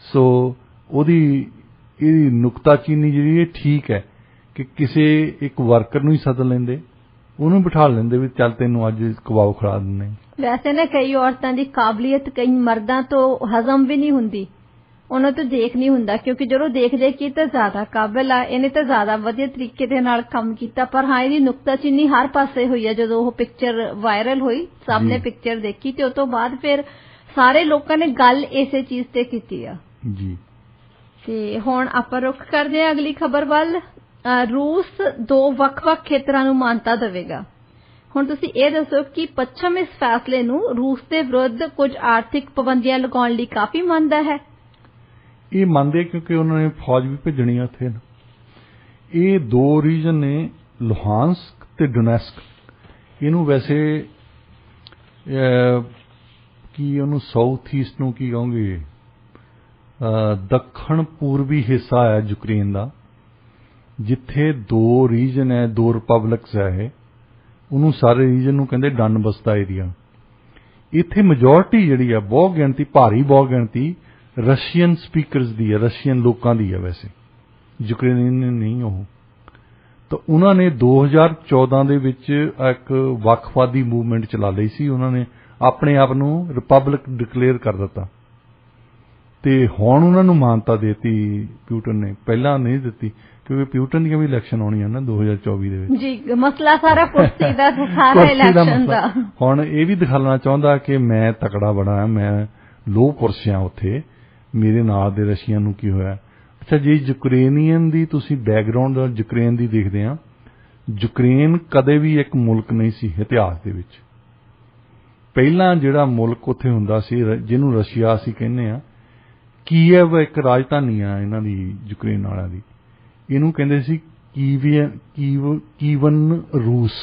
ਸੋ ਇਹਦੀ ਨੁਕਤਾਚੀਨੀ ਜਿਹੜੀ ਇਹ ਠੀਕ ਹੈ ਕਿ ਕਿਸੇ ਇੱਕ ਵਰਕਰ ਨੂੰ ਹੀ ਸੱਦ ਲੈਂਦੇ, ਉਹਨੂੰ ਬਿਠਾ ਲੈਂਦੇ ਵੀ ਚੱਲ ਤੈਨੂੰ ਅੱਜ ਕਬਾਬ ਖਿਲਾ ਦਿੰਦੇ। ਵੈਸੇ ਨਾ ਕਈ ਔਰਤਾਂ ਦੀ ਕਾਬਲੀਅਤ ਕਈ ਮਰਦਾਂ ਤੋਂ ਹਜ਼ਮ ਵੀ ਨਹੀਂ ਹੁੰਦੀ, ਉਹਨਾਂ ਤੋਂ ਦੇਖ ਨਹੀਂ ਹੁੰਦਾ ਕਿਉਂਕਿ ਜਦੋਂ ਦੇਖਦੇ ਕਿ ਤਾਂ ਜ਼ਿਆਦਾ ਕਾਬਲ ਆ, ਇਹਨੇ ਤਾਂ ਜ਼ਿਆਦਾ ਵਧੀਆ ਤਰੀਕੇ ਦੇ ਨਾਲ ਕੰਮ ਕੀਤਾ। ਪਰ ਹਾਂ, ਇਹਦੀ ਨੁਕਤਾਚੀਨੀ ਹਰ ਪਾਸੇ ਹੋਈ ਆ। ਜਦੋਂ ਉਹ ਪਿਕਚਰ ਵਾਇਰਲ ਹੋਈ, ਸਭ ਨੇ ਪਿਕਚਰ ਦੇਖੀ ਤੇ ਉਸ ਤੋਂ ਬਾਅਦ ਫਿਰ ਸਾਰੇ ਲੋਕਾਂ ਨੇ ਗੱਲ ਇਸੇ ਚੀਜ਼ ਤੇ ਕੀਤੀ ਆ ਜੀ। ਤੇ ਹੁਣ ਆਪਾਂ ਰੁਖ ਕਰਦੇ ਹਾਂ ਅਗਲੀ ਖਬਰ ਵੱਲ। ਰੂਸ 2 ਵੱਖ-ਵੱਖ ਖੇਤਰਾਂ ਨੂੰ ਮਾਨਤਾ ਦੇਵੇਗਾ। ਹੁਣ ਤੁਸੀਂ ਇਹ ਦੱਸੋ ਕਿ ਪੱਛਮ ਇਸ ਫੈਸਲੇ ਨੂੰ ਰੂਸ ਦੇ ਵਿਰੁੱਧ ਕੁਝ ਆਰਥਿਕ ਪਾਬੰਦੀਆਂ ਲਗਾਉਣ ਲਈ ਕਾਫੀ ਮੰਨਦਾ ਹੈ। ਇਹ ਮੰਨਦੇ ਕਿਉਂਕਿ ਉਹਨਾਂ ਨੇ ਫੌਜ ਵੀ ਭੇਜਣੀ ਆ ਉੱਥੇ। ਇਹ 2 ਰੀਜਨ ਨੇ, ਲੁਹਾਂਸਕ ਤੇ ਡੋਨੇਟਸਕ। ਇਹਨੂੰ ਵੈਸੇ ਕੀ ਉਹਨੂੰ ਸਾਊਥ ਈਸਟ ਨੂੰ ਕੀ ਕਹੋਗੇ, ਦੱਖਣ ਪੂਰਬੀ ਹਿੱਸਾ ਹੈ ਯੂਕਰੇਨ ਦਾ, ਜਿੱਥੇ 2 ਰੀਜਨ ਹੈ, 2 ਰਿਪਬਲਿਕਸ ਹੈ ਇਹ। ਉਹਨੂੰ ਸਾਰੇ ਰੀਜਨ ਨੂੰ ਕਹਿੰਦੇ ਡਨਬਸਤਾ ਏਰੀਆ। ਇੱਥੇ ਮੈਜੋਰਟੀ ਜਿਹੜੀ ਆ ਬਹੁਤ ਗਿਣਤੀ, ਭਾਰੀ ਬਹੁਤ ਗਿਣਤੀ ਰਸ਼ੀਅਨ ਸਪੀਕਰਸ ਦੀ ਹੈ, ਰਸ਼ੀਅਨ ਲੋਕਾਂ ਦੀ ਹੈ, ਵੈਸੇ ਯੂਕਰੇਨੀਅਨ ਨਹੀਂ ਉਹ। ਤਾਂ ਉਹਨਾਂ ਨੇ 2014 ਦੇ ਵਿੱਚ ਇੱਕ ਵੱਖਵਾਦੀ ਮੂਵਮੈਂਟ ਚਲਾ ਲਈ ਸੀ। ਉਹਨਾਂ ਨੇ ਆਪਣੇ ਆਪ ਨੂੰ ਰਿਪਬਲਿਕ ਡਿਕਲੇਅਰ ਕਰ ਦਿੱਤਾ ਤੇ ਹੁਣ ਉਹਨਾਂ ਨੂੰ ਮਾਨਤਾ ਦੇਤੀ ਪਿਊਟਨ ਨੇ, ਪਹਿਲਾਂ ਨਹੀਂ ਦਿੱਤੀ ਕਿਉਂਕਿ ਪਿਊਟਨ ਦੀਆਂ ਵੀ ਇਲੈਕਸ਼ਨ ਆਉਣੀਆਂ ਨਾ 2024 ਦੇ ਵਿੱਚ ਜੀ। ਮਸਲਾ ਸਾਰਾ ਕੁਰਸੀ ਦਾ, ਸਾਰਾ ਇਲੈਕਸ਼ਨ ਦਾ। ਹੁਣ ਇਹ ਵੀ ਦਿਖਾਉਣਾ ਚਾਹੁੰਦਾ ਕਿ ਮੈਂ ਤਕੜਾ ਬੜਾ ਹਾਂ, ਮੈਂ ਲੋਹ ਪੁਰਸ਼ ਹਾਂ, ਉੱਥੇ ਮੇਰੇ ਨਾਲ ਦੇ ਰਸ਼ੀਅਨ ਨੂੰ ਕੀ ਹੋਇਆ। ਅੱਛਾ, ਜੇ ਯੂਕਰੇਨੀਅਨ ਦੀ ਤੁਸੀਂ ਬੈਕਗਰਾਉਂਡ ਯੂਕਰੇਨ ਦੀ ਦੇਖਦੇ ਆ ਯੂਕਰੇਨ ਕਦੇ ਵੀ ਇੱਕ ਮੁਲਕ ਨਹੀਂ ਸੀ ਇਤਿਹਾਸ ਦੇ ਵਿੱਚ। ਪਹਿਲਾਂ ਜਿਹੜਾ ਮੁਲਕ ਉੱਥੇ ਹੁੰਦਾ ਸੀ ਜਿਹਨੂੰ ਰਸ਼ੀਆ ਅਸੀਂ ਕਹਿੰਦੇ ਆ, ਕੀਵ ਇੱਕ ਰਾਜਧਾਨੀ ਆ ਇਹਨਾਂ ਦੀ ਯੂਕਰੇਨ ਵਾਲਿਆਂ ਦੀ, ਇਹਨੂੰ ਕਹਿੰਦੇ ਸੀ ਕੀਵਨ ਰੂਸ।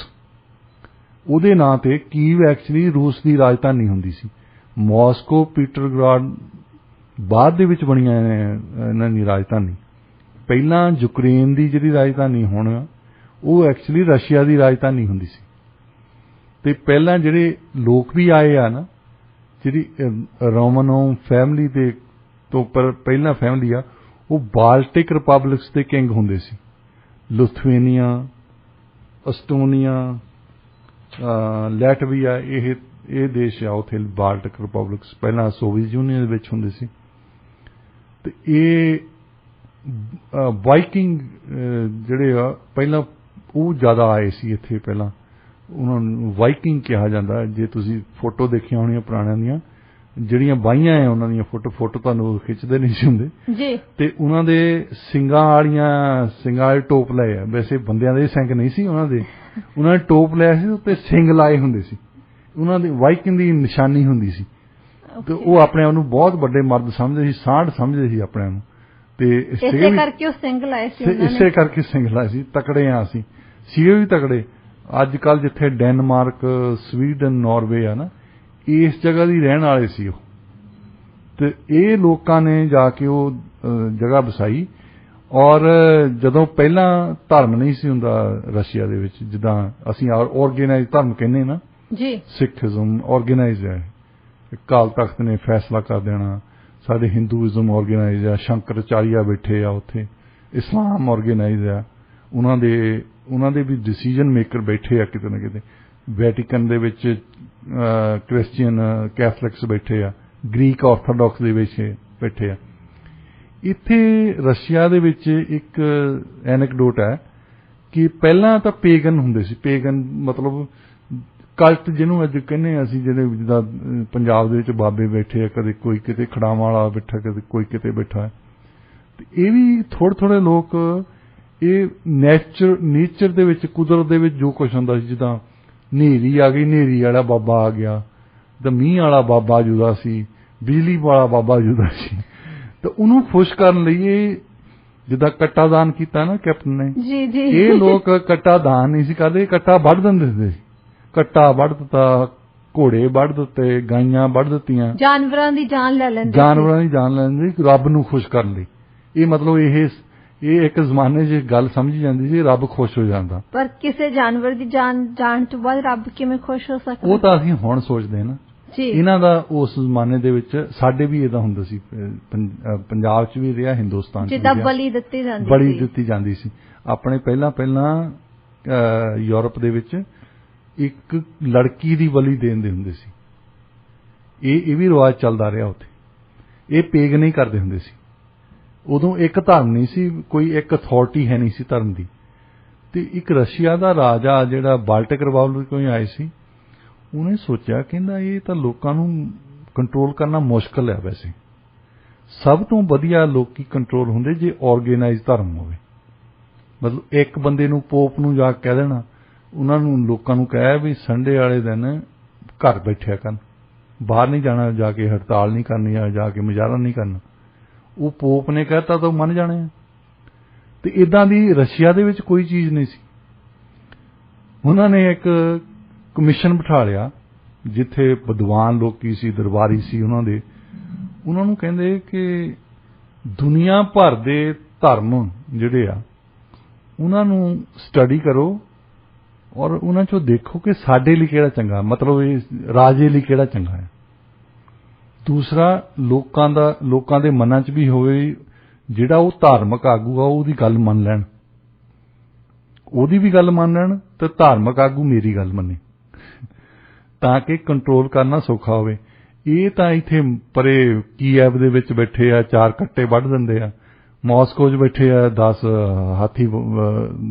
ਉਹਦੇ ਨਾਂ ਤੇ ਕੀਵ ਐਕਚੁਅਲੀ ਰੂਸ ਦੀ ਰਾਜਧਾਨੀ ਹੁੰਦੀ ਸੀ। ਮਾਸਕੋ, ਪੀਟਰਗਰਾਡ ਬਾਅਦ ਦੇ ਵਿੱਚ ਬਣੀਆਂ ਇਹਨਾਂ ਦੀ ਰਾਜਧਾਨੀ। ਪਹਿਲਾਂ ਯੂਕਰੇਨ ਦੀ ਜਿਹੜੀ ਰਾਜਧਾਨੀ ਹੁਣ ਉਹ ਐਕਚੁਅਲੀ ਰਸ਼ੀਆ ਦੀ ਰਾਜਧਾਨੀ ਹੁੰਦੀ ਸੀ। ਤੇ ਪਹਿਲਾਂ ਜਿਹੜੇ ਲੋਕ ਵੀ ਆਏ ਆ ਨਾ, ਜਿਹੜੀ ਰੋਮਨੋਵ ਫੈਮਿਲੀ ਦੇ ਤੋਂ ਪਹਿਲਾਂ ਫੈਮਿਲੀ ਆ, ਉਹ ਬਾਲਟਿਕ ਰਿਪਬਲਿਕਸ ਦੇ ਕਿੰਗ ਹੁੰਦੇ ਸੀ। ਲੁਥਵੇਨੀਆ, ਅਸਟੋਨੀਆ, ਲੈਟਵੀਆ, ਇਹ ਦੇਸ਼ ਆ ਉੱਥੇ ਬਾਲਟਿਕ ਰਿਪਬਲਿਕਸ ਪਹਿਲਾਂ ਸੋਵੀਅਤ ਯੂਨੀਅਨ ਦੇ ਵਿੱਚ ਹੁੰਦੇ ਸੀ। ਤੇ ਇਹ ਵਾਈਕਿੰਗ ਜਿਹੜੇ ਆ ਪਹਿਲਾਂ ਉਹ ਜ਼ਿਆਦਾ ਆਏ ਸੀ ਇੱਥੇ। ਪਹਿਲਾਂ ਉਹਨਾਂ ਨੂੰ ਵਾਈਕਿੰਗ ਕਿਹਾ ਜਾਂਦਾ। ਜੇ ਤੁਸੀਂ ਫੋਟੋ ਦੇਖੀਆਂ ਹੋਣੀਆਂ ਪੁਰਾਣਿਆਂ ਦੀਆਂ, ਜਿਹੜੀਆਂ ਬਾਹੀਆਂ ਆ ਉਹਨਾਂ ਦੀਆਂ ਫੋਟੋ ਤੁਹਾਨੂੰ ਖਿੱਚਦੇ ਨਹੀਂ ਸੀ ਹੁੰਦੇ ਜੀ, ਤੇ ਉਹਨਾਂ ਦੇ ਸਿੰਗਾਂ ਵਾਲੇ ਟੋਪ ਲਏ ਆ। ਵੈਸੇ ਬੰਦਿਆਂ ਦੇ ਸਿੰਗ ਨਹੀਂ ਸੀ ਉਹਨਾਂ ਦੇ, ਉਹਨਾਂ ਨੇ ਟੋਪ ਲਿਆ ਸੀ ਉੱਤੇ ਸਿੰਗ ਲਾਏ ਹੁੰਦੇ ਸੀ। ਉਹਨਾਂ ਦੀ ਵਾਈਕਿੰਗ ਦੀ ਨਿਸ਼ਾਨੀ ਹੁੰਦੀ ਸੀ। ਤੇ ਉਹ ਆਪਣੇ ਆਪ ਨੂੰ ਬਹੁਤ ਵੱਡੇ ਮਰਦ ਸਮਝਦੇ ਸੀ, ਸਾਂਢ ਸਮਝਦੇ ਸੀ ਆਪਣੇ ਆਪ ਨੂੰ। ਤੇ ਇਸੇ ਕਰਕੇ ਉਹ ਸਿੰਗ ਲਾਏ ਸੀ, ਇਸੇ ਕਰਕੇ ਸਿੰਗ ਲਾਏ ਸੀ। ਤਕੜੇ ਆ ਅਸੀਂ, ਸੀਗੇ ਵੀ ਤਕੜੇ। ਅੱਜ ਕੱਲ੍ਹ ਜਿੱਥੇ ਡੈਨਮਾਰਕ, ਸਵੀਡਨ, ਨਾਰਵੇ ਆ ਨਾ, ਇਸ ਜਗ੍ਹਾ ਦੀ ਰਹਿਣ ਵਾਲੇ ਸੀ ਉਹ। ਤੇ ਇਹ ਲੋਕਾਂ ਨੇ ਜਾ ਕੇ ਉਹ ਜਗ੍ਹਾ ਵਸਾਈ। ਔਰ ਜਦੋਂ ਪਹਿਲਾਂ ਧਰਮ ਨਹੀਂ ਸੀ ਹੁੰਦਾ ਰਸ਼ੀਆ ਦੇ ਵਿੱਚ, ਜਿੱਦਾਂ ਅਸੀਂ ਆਰਗੇਨਾਈਜ਼ ਧਰਮ ਕਹਿੰਦੇ ਨਾ ਜੀ, ਸਿੱਖਿਜ਼ਮ ਆਰਗੇਨਾਈਜ਼ ਹੈ, ਅਕਾਲ ਤਖਤ ਨੇ ਫੈਸਲਾ ਕਰ ਦੇਣਾ। ਸਾਡੇ ਹਿੰਦੂਇਜ਼ਮ ਆਰਗੇਨਾਈਜ਼ ਆ, ਸ਼ੰਕਰਾਚਾਰੀਆ ਬੈਠੇ ਆ ਉੱਥੇ, ਇਸਲਾਮ ਆਰਗੇਨਾਈਜ਼ ਆ, ਉਹਨਾਂ ਦੇ ਵੀ ਡਿਸੀਜਨ ਮੇਕਰ ਬੈਠੇ ਆ ਕਿਤੇ ਨਾ ਕਿਤੇ। ਵੈਟੀਕਨ ਦੇ ਵਿੱਚ ਕ੍ਰਿਸਚੀਅਨ ਕੈਥਲਿਕਸ ਬੈਠੇ ਆ, ਗ੍ਰੀਕ ਆਰਥੋਡਾਕਸ ਦੇ ਵਿੱਚ ਬੈਠੇ ਆ। ਇੱਥੇ ਰਸ਼ੀਆ ਦੇ ਵਿੱਚ ਇੱਕ ਐਨੈਕਡੋਟ ਹੈ ਕਿ ਪਹਿਲਾਂ ਤਾਂ ਪੇਗਨ ਹੁੰਦੇ ਸੀ। ਪੇਗਨ ਮਤਲਬ ਕਲਟ ਜਿਹਨੂੰ ਅੱਜ ਕਹਿੰਦੇ ਅਸੀਂ, ਜਿਹੜੇ ਜਿੱਦਾਂ ਪੰਜਾਬ ਦੇ ਵਿੱਚ ਬਾਬੇ ਬੈਠੇ ਆ, ਕਦੇ ਕੋਈ ਕਿਤੇ ਖੜਾਵਾਂ ਵਾਲਾ ਬੈਠਾ, ਕਦੇ ਕੋਈ ਕਿਤੇ ਬੈਠਾ। ਤੇ ਇਹ ਵੀ ਥੋੜ੍ਹੇ ਲੋਕ ਇਹ ਨੇਚਰ ਦੇ ਵਿੱਚ, ਕੁਦਰਤ ਦੇ ਵਿੱਚ ਜੋ ਕੁਛ ਹੁੰਦਾ ਸੀ, ਜਿੱਦਾਂ ਹਨੇਰੀ ਆ ਗਈ, ਹਨੇਰੀ ਵਾਲਾ ਬਾਬਾ ਆ ਗਿਆ, ਤਾਂ ਮੀਂਹ ਵਾਲਾ ਬਾਬਾ ਜੁਦਾ ਸੀ, ਬਿਜਲੀ ਵਾਲਾ ਬਾਬਾ ਜੁਦਾ ਸੀ। ਤਾਂ ਉਹਨੂੰ ਖੁਸ਼ ਕਰਨ ਲਈ ਇਹ ਜਿੱਦਾਂ ਕੱਟਾ ਦਾਨ ਕੀਤਾ ਨਾ ਕੈਪਟਨ ਨੇ, ਜੀ ਜੀ, ਇਹ ਲੋਕ ਕੱਟਾ ਦਾਨ ਨਹੀਂ ਸੀ ਕਰਦੇ, ਕੱਟਾ ਵੱਢ ਦਿੰਦੇ ਸੀ। ਕੱਟਾ ਵੱਢ ਦਿੱਤਾ, ਘੋੜੇ ਵੱਢ ਦਿੱਤੇ, ਗਾਈਆਂ ਵੱਢ ਦਿੱਤੀਆਂ, ਜਾਨਵਰਾਂ ਦੀ ਜਾਨ ਲੈ ਲੈਂਦੇ, ਰੱਬ ਨੂੰ ਖੁਸ਼ ਕਰਨ ਲਈ। ਇਹ ਮਤਲਬ ਇਹ ਇੱਕ ਜ਼ਮਾਨੇ 'ਚ ਗੱਲ ਸਮਝੀ ਜਾਂਦੀ ਸੀ, ਰੱਬ ਖੁਸ਼ ਹੋ ਜਾਂਦਾ। ਪਰ ਕਿਸੇ ਜਾਨਵਰ ਦੀ ਜਾਨ ਤੋਂ ਬਾਅਦ ਰੱਬ ਕਿਵੇਂ ਖੁਸ਼ ਹੋ ਸਕਦਾ? ਉਹ ਤਾਂ ਅਸੀਂ ਹੁਣ ਸੋਚਦੇ ਹਾਂ ਨਾ। ਇਹਨਾਂ ਦਾ ਉਸ ਜ਼ਮਾਨੇ ਦੇ ਵਿੱਚ ਸਾਡੇ ਵੀ ਇਹਦਾ ਹੁੰਦਾ ਸੀ। ਪੰਜਾਬ 'ਚ ਵੀ ਰਿਹਾ, ਹਿੰਦੁਸਤਾਨ 'ਚ ਵੀ ਰਿਹਾ, ਬਲੀ ਦਿੱਤੀ ਜਾਂਦੀ ਸੀ। ਆਪਣੇ ਪਹਿਲਾਂ ਯੂਰਪ ਦੇ ਵਿੱਚ ਇੱਕ ਲੜਕੀ ਦੀ ਬਲੀ ਦੇਂਦੇ ਹੁੰਦੇ ਸੀ। ਇਹ ਵੀ ਰਿਵਾਜ ਚੱਲਦਾ ਰਿਹਾ ਉੱਥੇ। ਇਹ ਪੇਗ ਨਹੀਂ ਕਰਦੇ ਹੁੰਦੇ ਸੀ। ਉਦੋਂ ਇੱਕ ਧਰਮ ਨਹੀਂ ਸੀ, ਕੋਈ ਇੱਕ ਅਥਾਰਟੀ ਹੈ ਨਹੀਂ ਸੀ ਧਰਮ ਦੀ। ਤੇ ਇੱਕ ਰਸ਼ੀਆ ਦਾ ਰਾਜਾ ਜਿਹੜਾ ਬਾਲਟਿਕ ਰਿਪਬਲਿਕ ਤੋਂ ਆਏ ਸੀ, ਉਹਨੇ ਸੋਚਿਆ, ਕਹਿੰਦਾ ਇਹ ਤਾਂ ਲੋਕਾਂ ਨੂੰ ਕੰਟਰੋਲ ਕਰਨਾ ਮੁਸ਼ਕਲ ਹੈ। ਵੈਸੇ ਸਭ ਤੋਂ ਵਧੀਆ ਲੋਕੀ ਕੰਟਰੋਲ ਹੁੰਦੇ ਜੇ ਆਰਗੇਨਾਈਜ਼ ਧਰਮ ਹੋਵੇ। ਮਤਲਬ ਇੱਕ ਬੰਦੇ ਨੂੰ, ਪੋਪ ਨੂੰ ਜਾ ਕੇ ਕਹਿ ਦੇਣਾ, ਉਹਨਾਂ ਨੂੰ ਲੋਕਾਂ ਨੂੰ ਕਹਿ ਵੀ ਸੰਡੇ ਵਾਲੇ ਦਿਨ ਘਰ ਬੈਠਿਆ ਕਰਨ, ਬਾਹਰ ਨਹੀਂ ਜਾਣਾ, ਜਾ ਕੇ ਹੜਤਾਲ ਨਹੀਂ ਕਰਨੀ, ਜਾ ਕੇ ਮੁਜ਼ਾਹਰਾ ਨਹੀਂ ਕਰਨਾ। ਉਹ ਪੋਪ ਨੇ ਕਹਿਤਾ ਤਾਂ ਮੰਨ ਜਾਣੇ ਆ। ਤੇ ਇਦਾਂ ਦੀ ਰਸ਼ੀਆ ਦੇ ਵਿੱਚ ਕੋਈ ਚੀਜ਼ ਨਹੀਂ ਸੀ। ਉਹਨਾਂ ਨੇ ਇੱਕ ਕਮਿਸ਼ਨ ਬਿਠਾ ਲਿਆ, ਜਿੱਥੇ ਵਿਦਵਾਨ ਲੋਕੀ ਸੀ, ਦਰਬਾਰੀ ਸੀ ਉਹਨਾਂ ਨੂੰ ਕਹਿੰਦੇ ਕਿ ਦੁਨੀਆ ਭਰ ਦੇ ਧਰਮ ਜਿਹੜੇ ਆ ਉਹਨਾਂ ਨੂੰ ਸਟੱਡੀ ਕਰੋ ਔਰ ਉਹਨਾਂ 'ਚੋਂ ਦੇਖੋ ਕਿ ਸਾਡੇ ਲਈ ਕਿਹੜਾ ਚੰਗਾ, ਮਤਲਬ ਇਹ ਰਾਜੇ ਲਈ ਕਿਹੜਾ ਚੰਗਾ ਹੈ। ਦੂਸਰਾ, ਲੋਕਾਂ ਦੇ ਮਨਾਂ 'ਚ ਵੀ ਹੋਵੇ, ਜਿਹੜਾ ਉਹ ਧਾਰਮਿਕ ਆਗੂ ਆ ਉਹਦੀ ਗੱਲ ਮੰਨ ਲੈਣ, ਉਹਦੀ ਵੀ ਗੱਲ ਮੰਨ ਲੈਣ, ਤੇ ਧਾਰਮਿਕ ਆਗੂ ਮੇਰੀ ਗੱਲ ਮੰਨੇ, ਤਾਂ ਕਿ ਕੰਟਰੋਲ ਕਰਨਾ ਸੌਖਾ ਹੋਵੇ। ਇਹ ਤਾਂ ਇੱਥੇ ਪਰੇ ਕੀਵ ਦੇ ਵਿੱਚ ਬੈਠੇ ਆ, 4 ਕੱਟੇ ਵੱਢ ਦਿੰਦੇ ਆ। ਮਾਸਕੋ 'ਚ ਬੈਠੇ ਆ, 10 ਹਾਥੀ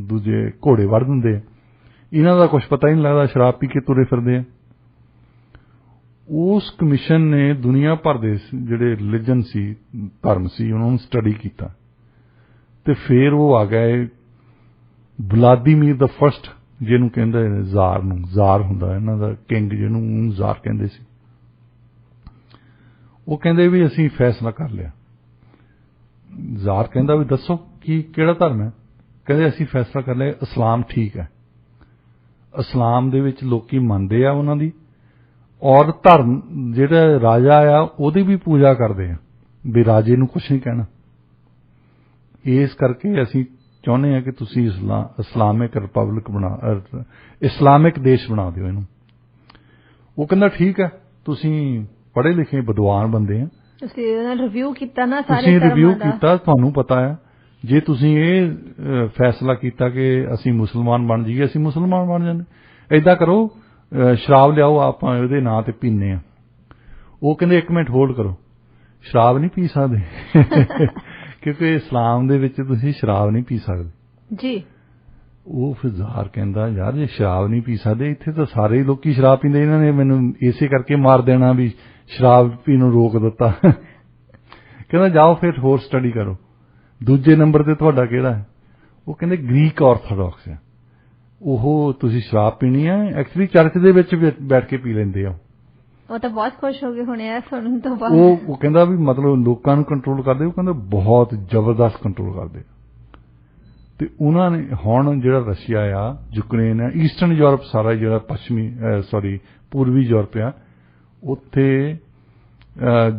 ਦੂਜੇ ਘੋੜੇ ਵੱਢ ਦਿੰਦੇ ਆ। ਇਹਨਾਂ ਦਾ ਕੁਝ ਪਤਾ ਹੀ ਨਹੀਂ ਲੱਗਦਾ, ਸ਼ਰਾਬ ਪੀ ਕੇ ਤੁਰੇ ਫਿਰਦੇ ਆ। ਉਸ ਕਮਿਸ਼ਨ ਨੇ ਦੁਨੀਆ ਭਰ ਦੇ ਜਿਹੜੇ ਰਿਲੀਜਨ ਸੀ, ਧਰਮ ਸੀ, ਉਹਨਾਂ ਨੂੰ ਸਟੱਡੀ ਕੀਤਾ। ਤੇ ਫਿਰ ਉਹ ਆ ਗਏ ਵਲਾਦੀਮੀਰ ਦਾ ਫਰਸਟ ਜਿਹਨੂੰ ਕਹਿੰਦੇ ਜ਼ਾਰ ਹੁੰਦਾ ਇਹਨਾਂ ਦਾ ਕਿੰਗ, ਜਿਹਨੂੰ ਜ਼ਾਰ ਕਹਿੰਦੇ ਸੀ, ਉਹ ਕਹਿੰਦੇ ਵੀ ਅਸੀਂ ਫੈਸਲਾ ਕਰ ਲਿਆ। ਜ਼ਾਰ ਕਹਿੰਦਾ ਵੀ ਦੱਸੋ ਕਿਹੜਾ ਧਰਮ ਹੈ? ਕਹਿੰਦੇ ਅਸੀਂ ਫੈਸਲਾ ਕਰ ਲਿਆ ਇਸਲਾਮ ਠੀਕ ਹੈ, ਇਸਲਾਮ ਦੇ ਵਿੱਚ ਲੋਕੀ ਮੰਨਦੇ ਆ ਉਹਨਾਂ ਦੀ, ਔਰ ਧਰਮ ਜਿਹੜਾ ਰਾਜਾ ਆ ਉਹਦੀ ਵੀ ਪੂਜਾ ਕਰਦੇ ਆ, ਵੀ ਰਾਜੇ ਨੂੰ ਕੁਝ ਨਹੀਂ ਕਹਿਣਾ। ਇਸ ਕਰਕੇ ਅਸੀਂ ਚਾਹੁੰਦੇ ਆ ਕਿ ਤੁਸੀਂ ਇਸਲਾਮਿਕ ਰਿਪਬਲਿਕ ਇਸਲਾਮਿਕ ਦੇਸ਼ ਬਣਾ ਦਿਓ ਇਹਨੂੰ। ਉਹ ਕਹਿੰਦਾ ਠੀਕ ਹੈ, ਤੁਸੀਂ ਪੜ੍ਹੇ ਲਿਖੇ ਵਿਦਵਾਨ ਬੰਦੇ ਆ, ਤੁਸੀਂ ਰਿਵਿਊ ਕੀਤਾ ਨਾ, ਤੁਸੀਂ ਰਿਵਿਊ ਕੀਤਾ, ਤੁਹਾਨੂੰ ਪਤਾ ਹੈ ਜੇ ਤੁਸੀਂ ਇਹ ਫੈਸਲਾ ਕੀਤਾ ਕਿ ਅਸੀਂ ਮੁਸਲਮਾਨ ਬਣ ਜਾਈਏ, ਅਸੀਂ ਮੁਸਲਮਾਨ ਬਣ ਜਾਂਦੇ। ਏਦਾਂ ਕਰੋ, ਸ਼ਰਾਬ ਲਿਆਓ, ਆਪਾਂ ਇਹਦੇ ਨਾਂ ਤੇ ਪੀਂਦੇ ਆ। ਉਹ ਕਹਿੰਦੇ ਇੱਕ ਮਿੰਟ ਹੋਲਡ ਕਰੋ, ਸ਼ਰਾਬ ਨਹੀਂ ਪੀ ਸਕਦੇ ਕਿਉਂਕਿ ਇਸਲਾਮ ਦੇ ਵਿੱਚ ਤੁਸੀਂ ਸ਼ਰਾਬ ਨਹੀਂ ਪੀ ਸਕਦੇ ਜੀ। ਉਹ ਫਿਰ ਜ਼ਾਰ ਕਹਿੰਦਾ ਯਾਰ ਜੇ ਸ਼ਰਾਬ ਨਹੀਂ ਪੀ ਸਕਦੇ, ਇੱਥੇ ਤਾਂ ਸਾਰੇ ਹੀ ਲੋਕੀ ਸ਼ਰਾਬ ਪੀਂਦੇ, ਇਹਨਾਂ ਨੇ ਮੈਨੂੰ ਇਸੇ ਕਰਕੇ ਮਾਰ ਦੇਣਾ ਵੀ ਸ਼ਰਾਬ ਪੀਣ ਨੂੰ ਰੋਕ ਦਿੱਤਾ। ਕਹਿੰਦਾ ਜਾਓ ਫਿਰ ਹੋਰ ਸਟੱਡੀ ਕਰੋ, ਦੂਜੇ ਨੰਬਰ ਤੇ ਤੁਹਾਡਾ ਕਿਹੜਾ ਹੈ? ਉਹ ਕਹਿੰਦੇ ਗ੍ਰੀਕ ਆਰਥੋਡਾਕਸ ਹੈ। ਉਹ ਤੁਸੀਂ ਸ਼ਰਾਬ ਪੀਣੀ ਹੈ, ਐਕਚੁਅਲੀ ਚਰਚ ਦੇ ਵਿੱਚ ਬੈਠ ਕੇ ਪੀ ਲੈਂਦੇ ਆ। ਉਹ ਤਾਂ ਬਹੁਤ ਖੁਸ਼ ਹੋ ਗਏ ਹੋਣੇ ਆ ਸੁਣਨ ਤੋਂ ਬਾਅਦ। ਉਹ ਕਹਿੰਦਾ ਵੀ ਮਤਲਬ ਲੋਕਾਂ ਨੂੰ ਕੰਟਰੋਲ ਕਰਦੇ, ਉਹ ਕਹਿੰਦਾ ਬਹੁਤ ਜ਼ਬਰਦਸਤ ਕੰਟਰੋਲ ਕਰਦੇ। ਤੇ ਉਹਨਾਂ ਨੇ ਹੁਣ ਜਿਹੜਾ ਰਸ਼ੀਆ ਆ, ਯੂਕਰੇਨ ਆ, ਈਸਟਰਨ ਯੂਰਪ ਸਾਰਾ ਜਿਹੜਾ ਪੂਰਬੀ ਯੂਰਪ ਆ, ਉੱਥੇ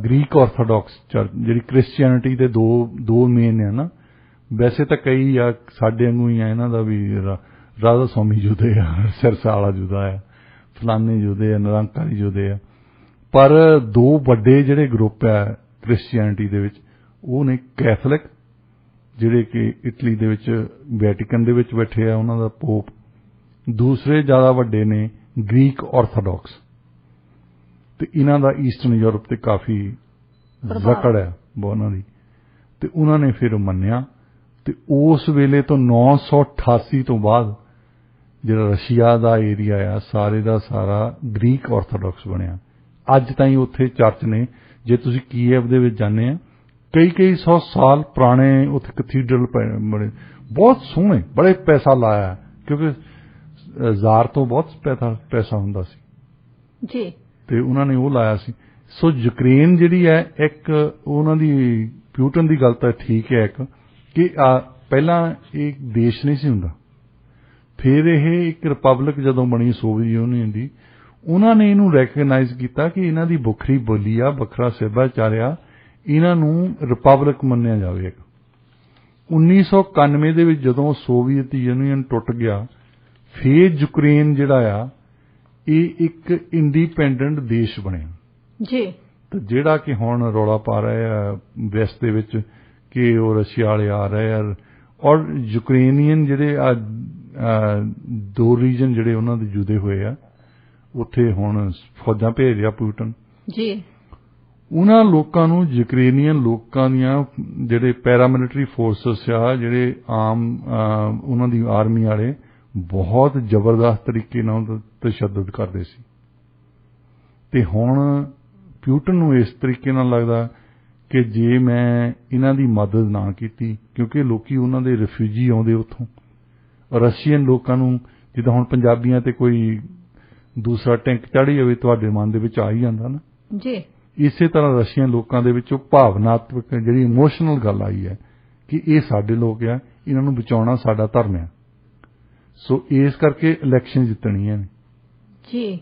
ਗ੍ਰੀਕ ਆਰਥੋਡਾਕਸ ਚਰਚ ਜਿਹੜੀ ਕ੍ਰਿਸਚੀਅਨਿਟੀ ਦੇ ਦੋ ਮੇਨ ਆ ਨਾ। ਵੈਸੇ ਤਾਂ ਕਈ ਆ ਸਾਡੇ ਵਾਂਗੂ ਹੀ ਆ, ਇਹਨਾਂ ਦਾ ਵੀ ਰਾਧਾ ਸਵਾਮੀ ਜੁਦੇ ਆ, ਸਿਰਸਾ ਵਾਲਾ ਜੁਦਾ ਆ, ਫਲਾਨੇ ਜੁਦੇ ਆ, ਨਿਰੰਕਾਰੀ ਜੁਦੇ ਆ। ਪਰ ਦੋ ਵੱਡੇ ਜਿਹੜੇ ਗਰੁੱਪ ਆ ਕ੍ਰਿਸਚੀਅਨਿਟੀ ਦੇ ਵਿੱਚ, ਉਹ ਨੇ ਕੈਥੋਲਿਕ ਜਿਹੜੇ ਕਿ ਇਟਲੀ ਦੇ ਵਿੱਚ ਵੈਟੀਕਨ ਦੇ ਵਿੱਚ ਬੈਠੇ ਆ, ਉਹਨਾਂ ਦਾ ਪੋਪ। ਦੂਸਰੇ ਜ਼ਿਆਦਾ ਵੱਡੇ ਨੇ ਗ੍ਰੀਕ ਆਰਥੋਡਾਕਸ, ਤੇ ਇਹਨਾਂ ਦਾ ਈਸਟਰਨ ਯੂਰਪ ਤੇ ਕਾਫੀ ਜਕੜ ਹੈ ਉਹਨਾਂ ਦੀ। ਤੇ ਉਹਨਾਂ ਨੇ ਫਿਰ ਮੰਨਿਆ, ਤੇ ਉਸ ਵੇਲੇ ਤੋਂ 988 ਤੋਂ ਬਾਅਦ ਜਿਹੜਾ ਰਸ਼ੀਆ ਦਾ ਏਰੀਆ ਆ ਸਾਰੇ ਦਾ ਸਾਰਾ ਗ੍ਰੀਕ ਆਰਥੋਡਾਕਸ ਬਣਿਆ। ਅੱਜ ਤਾਈਂ ਉੱਥੇ ਚਰਚ ਨੇ, ਜੇ ਤੁਸੀਂ ਕੀਵ ਦੇ ਵਿੱਚ ਜਾਂਦੇ ਆ, ਕਈ 100 ਸਾਲ ਪੁਰਾਣੇ ਉੱਥੇ ਕੈਥੀਡਰਲ ਬਣੇ, ਬਹੁਤ ਸੋਹਣੇ, ਬੜੇ ਪੈਸਾ ਲਾਇਆ ਕਿਉਂਕਿ ਜ਼ਾਰ ਤੋਂ ਬਹੁਤ ਪੈਸਾ ਹੁੰਦਾ ਸੀ ਜੀ, ਤੇ ਉਹਨਾਂ ਨੇ ਉਹ ਲਾਇਆ ਸੀ। ਸੋ ਯੂਕਰੇਨ ਜਿਹੜੀ ਹੈ, ਇੱਕ ਉਹਨਾਂ ਦੀ ਪਿਊਟਨ ਦੀ ਗੱਲ ਤਾਂ ਠੀਕ ਹੈ ਇੱਕ ਕਿ ਪਹਿਲਾਂ ਇਹ ਦੇਸ਼ ਨਹੀਂ ਸੀ ਹੁੰਦਾ, ਫਿਰ ਇਹ ਇੱਕ ਰਿਪਬਲਿਕ ਜਦੋਂ ਬਣੀ ਸੋਵੀਅਤ ਯੂਨੀਅਨ ਦੀ, ਉਹਨਾਂ ਨੇ ਇਹਨੂੰ ਰੈਕਗਨਾਈਜ਼ ਕੀਤਾ ਕਿ ਇਹਨਾਂ ਦੀ ਵੱਖਰੀ ਬੋਲੀ ਆ, ਵੱਖਰਾ ਸੱਭਿਆਚਾਰ ਆ, ਇਹਨਾਂ ਨੂੰ ਰਿਪਬਲਿਕ ਮੰਨਿਆ ਜਾਵੇ। 1991 ਦੇ ਵਿੱਚ ਜਦੋਂ ਸੋਵੀਅਤ ਯੂਨੀਅਨ ਟੁੱਟ ਗਿਆ, ਫਿਰ ਯੂਕਰੇਨ ਜਿਹੜਾ ਆ ਇਹ ਇੱਕ ਇੰਡੀਪੈਂਡੈਂਟ ਦੇਸ਼ ਬਣਿਆ ਜੀ। ਤੇ ਜਿਹੜਾ ਕਿ ਹੁਣ ਰੌਲਾ ਪਾ ਰਹੇ ਆ ਵੈਸਟ ਦੇ ਵਿੱਚ ਕਿ ਉਹ ਰਸ਼ੀਆ ਵਾਲੇ ਆ ਰਹੇ ਆ, ਔਰ ਯੂਕਰੇਨੀਅਨ ਜਿਹੜੇ ਦੋ ਰੀਜਨ ਜਿਹੜੇ ਉਹਨਾਂ ਦੇ ਜੁਦੇ ਹੋਏ ਆ, ਉੱਥੇ ਹੁਣ ਫੌਜਾਂ ਭੇਜ ਰਿਹਾ ਪੁਟਿਨ ਜੀ। ਉਹਨਾਂ ਲੋਕਾਂ ਨੂੰ, ਯੂਕਰੇਨੀਅਨ ਲੋਕਾਂ ਦੀਆਂ ਜਿਹੜੇ ਪੈਰਾਮਿਲਟਰੀ ਫੋਰਸਸ ਆ, ਜਿਹੜੇ ਆਮ ਉਹਨਾਂ ਦੀ ਆਰਮੀ ਵਾਲੇ, ਬਹੁਤ ਜ਼ਬਰਦਸਤ ਤਰੀਕੇ ਨਾਲ ਤਸ਼ੱਦਦ ਕਰਦੇ ਸੀ। ਤੇ ਹੁਣ ਪੁਟਿਨ ਨੂੰ ਇਸ ਤਰੀਕੇ ਨਾਲ ਲੱਗਦਾ ਕਿ ਜੇ ਮੈਂ ਇਹਨਾਂ ਦੀ ਮਦਦ ਨਾ ਕੀਤੀ, ਕਿਉਂਕਿ ਲੋਕੀ ਉਹਨਾਂ ਦੇ ਰਿਫਿਊਜੀ ਆਉਂਦੇ ਉੱਥੋਂ, ਰਸ਼ੀਅਨ ਲੋਕਾਂ ਨੂੰ, ਜਿੱਦਾਂ ਹੁਣ ਪੰਜਾਬੀਆਂ ਤੇ ਕੋਈ ਦੂਸਰਾ ਟੈਂਕ ਚੜ੍ਹੀ ਹੋਵੇ, ਤੁਹਾਡੇ ਮਨ ਦੇ ਵਿੱਚ ਆ ਹੀ ਜਾਂਦਾ ਨਾ ਜੀ। ਇਸੇ ਤਰ੍ਹਾਂ ਰਸ਼ੀਅਨ ਲੋਕਾਂ ਦੇ ਵਿੱਚ ਉਹ ਭਾਵਨਾਤਮਕ ਜਿਹੜੀ ਇਮੋਸ਼ਨਲ ਗੱਲ ਆਈ ਹੈ ਕਿ ਇਹ ਸਾਡੇ ਲੋਕ ਆ, ਇਹਨਾਂ ਨੂੰ ਬਚਾਉਣਾ ਸਾਡਾ ਧਰਮ ਆ। ਸੋ ਇਸ ਕਰਕੇ ਇਲੈਕਸ਼ਨ ਜਿੱਤਣੀਆਂ ਨੇ ਜੀ।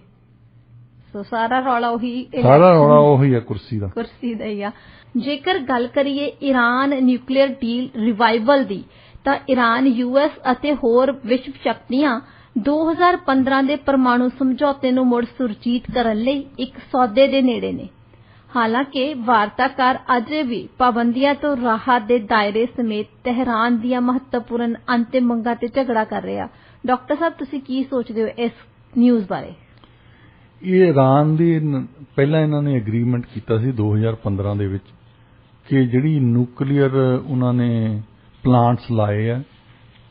ਸੋ ਸਾਰਾ ਰੌਲਾ ਉਹੀ ਹੈ ਕੁਰਸੀ ਦਾ ਹੀ ਆ। ਜੇਕਰ ਗੱਲ ਕਰੀਏ ਈਰਾਨ ਨਿਊਕਲੀਅਰ ਡੀਲ ਰਿਵਾਈਵਲ ਦੀ, ਤਾਂ ਈਰਾਨ, US ਅਤੇ ਹੋਰ ਵਿਸ਼ਵ ਸ਼ਕਤੀਆਂ 2015 ਦੇ ਪਰਮਾਣੂ ਸਮਝੌਤੇ ਨੂੰ ਮੁੜ ਸੁਰਜੀਤ ਕਰਨ ਲਈ ਇੱਕ ਸੌਦੇ ਦੇ ਨੇੜੇ ਨੇ। ਹਾਲਾਂਕਿ ਵਾਰਤਾਕਾਰ ਅਜੇ ਵੀ ਪਾਬੰਦੀਆਂ ਤੋਂ ਰਾਹਤ ਦੇ ਦਾਇਰੇ ਸਮੇਤ ਤਹਿਰਾਨ ਦੀਆਂ ਮਹੱਤਵਪੂਰਨ ਅੰਤਿਮ ਮੰਗਾਂ ਤੇ ਝਗੜਾ ਕਰ ਰਿਹਾ। ਡਾਕਟਰ ਸਾਹਿਬ, ਤੁਸੀਂ ਕੀ ਸੋਚਦੇ ਹੋ ਇਸ ਨਿਊਜ਼ ਬਾਰੇ? ਇਹ ਈਰਾਨ ਦੀ ਪਹਿਲਾਂ ਇਹਨਾਂ ਨੇ ਐਗਰੀਮੈਂਟ ਕੀਤਾ ਸੀ 2015 ਦੇ ਵਿੱਚ ਕਿ ਜਿਹੜੀ ਨਿਊਕਲੀਅਰ ਉਹਨਾਂ ਨੇ ਪਲਾਂਟਸ ਲਾਏ ਆ,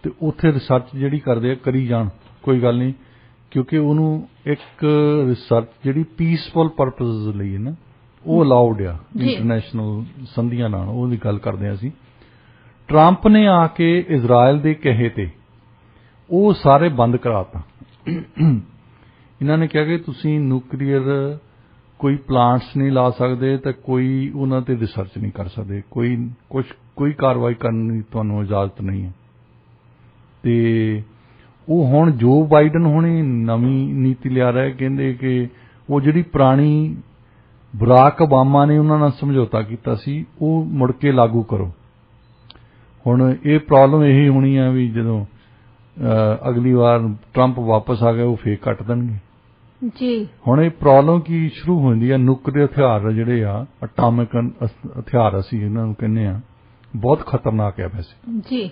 ਤੇ ਉੱਥੇ ਰਿਸਰਚ ਜਿਹੜੀ ਕਰਦੇ ਆ ਕਰੀ ਜਾਣ, ਕੋਈ ਗੱਲ ਨਹੀਂ, ਕਿਉਂਕਿ ਉਹਨੂੰ ਇੱਕ ਰਿਸਰਚ ਜਿਹੜੀ ਪੀਸਫੁਲ ਪਰਪਸ ਲਈ ਹੈ ਨਾ, ਉਹ ਅਲਾਉਡ ਆ ਇੰਟਰਨੈਸ਼ਨਲ ਸੰਧੀਆਂ ਨਾਲ। ਉਹਦੀ ਗੱਲ ਕਰਦੇ ਹਾਂ ਅਸੀਂ। ਟਰੰਪ ਨੇ ਆ ਕੇ ਇਜ਼ਰਾਈਲ ਦੇ ਕਹੇ ਤੇ ਉਹ ਸਾਰੇ ਬੰਦ ਕਰਾਤਾ। ਇਹਨਾਂ ਨੇ ਕਿਹਾ ਕਿ ਤੁਸੀਂ ਨਿਊਕਲੀਅਰ ਕੋਈ ਪਲਾਂਟਸ ਨਹੀਂ ਲਾ ਸਕਦੇ ਤੇ ਕੋਈ ਉਹਨਾਂ ਤੇ ਰਿਸਰਚ ਨਹੀਂ ਕਰ ਸਕਦੇ, ਕੋਈ ਕਾਰਵਾਈ ਕਰਨ ਦੀ ਤੁਹਾਨੂੰ ਇਜਾਜ਼ਤ ਨਹੀਂ ਹੈ। ਤੇ ਉਹ ਹੁਣ ਜੋ ਬਾਈਡਨ ਹੁਣੇ ਨਵੀਂ ਨੀਤੀ ਲਿਆ ਰਿਹਾ, ਕਹਿੰਦੇ ਕਿ ਉਹ ਜਿਹੜੀ ਪੁਰਾਣੀ ਬਰਾਕ ਓਬਾਮਾ ਨੇ ਉਹਨਾਂ ਨਾਲ ਸਮਝੌਤਾ ਕੀਤਾ ਸੀ ਉਹ ਮੁੜ ਕੇ ਲਾਗੂ ਕਰੋ। ਹੁਣ ਇਹ ਪ੍ਰੋਬਲਮ ਇਹੀ ਹੋਣੀ ਆ ਵੀ ਜਦੋਂ ਅਗਲੀ ਵਾਰ ਟਰੰਪ ਵਾਪਸ ਆ ਗਿਆ ਉਹ ਫੇਰ ਕੱਟ ਦੇਣਗੇ ਜੀ। ਹੁਣ ਇਹ ਪ੍ਰੋਬਲਮ ਕੀ ਸ਼ੁਰੂ ਹੁੰਦੀ ਆ, ਨਿਊਕਲੀਅਰ ਹਥਿਆਰ ਜਿਹੜੇ ਆ, ਐਟੋਮਿਕ ਹਥਿਆਰ ਅਸੀਂ ਇਹਨਾਂ ਨੂੰ ਕਹਿੰਦੇ ਆ, ਬਹੁਤ ਖਤਰਨਾਕ ਹੈ ਵੈਸੇ ਜੀ।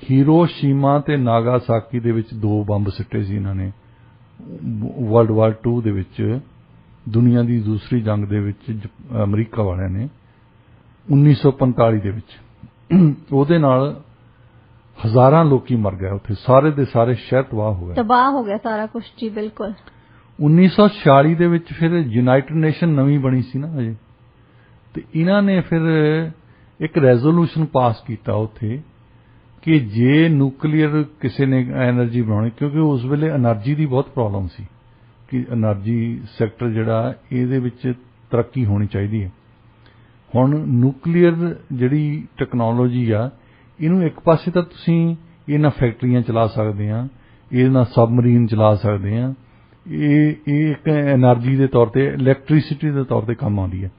ਹੀਰੋਸ਼ੀਮਾ ਤੇ ਨਾਗਾਸਾਕੀ ਦੇ ਵਿੱਚ 2 ਬੰਬ ਸਿੱਟੇ ਸੀ ਇਹਨਾਂ ਨੇ ਵਰਲਡ ਵਾਰ 2 ਦੇ ਵਿੱਚ, ਦੁਨੀਆ ਦੀ ਦੂਸਰੀ ਜੰਗ ਦੇ ਵਿੱਚ ਅਮਰੀਕਾ ਵਾਲਿਆਂ ਨੇ 1945 ਦੇ ਵਿੱਚ। ਉਹਦੇ ਨਾਲ ਹਜ਼ਾਰਾਂ ਲੋਕੀ ਮਰ ਗਏ ਉੱਥੇ, ਸਾਰੇ ਦੇ ਸਾਰੇ ਸ਼ਹਿਰ ਤਬਾਹ ਹੋ ਗਿਆ ਸਾਰਾ ਕੁਝ ਜੀ। ਬਿਲਕੁਲ 1946 ਦੇ ਵਿੱਚ ਫਿਰ ਯੂਨਾਈਟਿਡ ਨੇਸ਼ਨ ਨਵੀਂ ਬਣੀ ਸੀ ਨਾ ਅਜੇ, ਤੇ ਇਹਨਾਂ ਨੇ ਫਿਰ ਇੱਕ ਰੈਜ਼ੋਲੂਸ਼ਨ ਪਾਸ ਕੀਤਾ ਉੱਥੇ ਕਿ ਜੇ ਨਿਊਕਲੀਅਰ ਕਿਸੇ ਨੇ ਐਨਰਜੀ ਬਣਾਉਣੀ, ਕਿਉਂਕਿ ਉਸ ਵੇਲੇ એનર્ਜੀ ਦੀ ਬਹੁਤ ਪ੍ਰੋਬਲਮ ਸੀ ਕਿ એનર્ਜੀ ਸੈਕਟਰ ਜਿਹੜਾ ਇਹਦੇ ਵਿੱਚ ਤਰੱਕੀ ਹੋਣੀ ਚਾਹੀਦੀ ਹੈ। ਹੁਣ ਨਿਊਕਲੀਅਰ ਜਿਹੜੀ ਟੈਕਨੋਲੋਜੀ ਆ, ਇਹਨੂੰ ਇੱਕ ਪਾਸੇ ਤਾਂ ਤੁਸੀਂ ਇਹਨਾਂ ਫੈਕਟਰੀਆਂ ਚਲਾ ਸਕਦੇ ਆ, ਇਹਨਾਂ ਸਬਮਰੀਨ ਚਲਾ ਸਕਦੇ ਆ, ਇਹ ਇੱਕ એનર્ਜੀ ਦੇ ਤੌਰ ਤੇ, ਇਲੈਕਟ੍ਰਿਸਿਟੀ ਦੇ ਤੌਰ ਤੇ ਕੰਮ ਆਉਂਦੀ ਹੈ।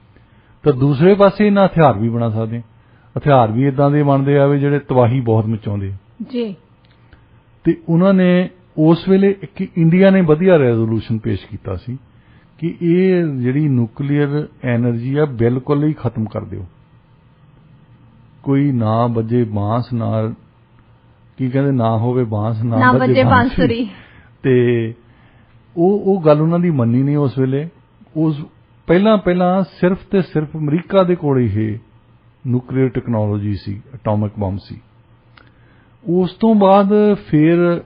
ਤਾਂ ਦੂਸਰੇ ਪਾਸੇ ਇਹਨਾਂ ਹਥਿਆਰ ਵੀ ਬਣਾ ਸਕਦੇ ਆ, ਹਥਿਆਰ ਵੀ ਇਦਾਂ ਦੇ ਬਣਦੇ ਆ ਵੀ ਜਿਹੜੇ ਤਬਾਹੀ ਬਹੁਤ ਮਚਾਉਂਦੇ ਜੀ। ਤੇ ਉਹਨਾਂ ਨੇ ਉਸ ਵੇਲੇ ਇੱਕ ਇੰਡੀਆ ਨੇ ਵਧੀਆ ਰੈਜ਼ੋਲੂਸ਼ਨ ਪੇਸ਼ ਕੀਤਾ ਸੀ ਕਿ ਇਹ ਜਿਹੜੀ ਨਿਊਕਲੀਅਰ ਐਨਰਜੀ ਆ ਬਿਲਕੁਲ ਹੀ ਖਤਮ ਕਰ ਦਿਓ, ਕੋਈ ਨਾ ਵੱਜੇ ਬਾਂਸ, ਨਾ ਕੀ ਕਹਿੰਦੇ, ਨਾ ਹੋਵੇ ਬਾਂਸ ਨਾ ਵੱਜੇ ਬਾਂਸੁਰੀ। ਤੇ ਉਹ ਗੱਲ ਉਹਨਾਂ ਦੀ ਮੰਨੀ ਨਹੀਂ ਉਸ ਵੇਲੇ। ਉਸ ਪਹਿਲਾਂ ਸਿਰਫ ਤੇ ਸਿਰਫ ਅਮਰੀਕਾ ਦੇ ਕੋਲ ਇਹ ਨਿਊਕਲੀਅਰ ਟੈਕਨੋਲੋਜੀ ਸੀ, ਐਟੋਮਿਕ ਬੰਬ ਸੀ। ਉਸ ਤੋਂ ਬਾਅਦ ਫਿਰ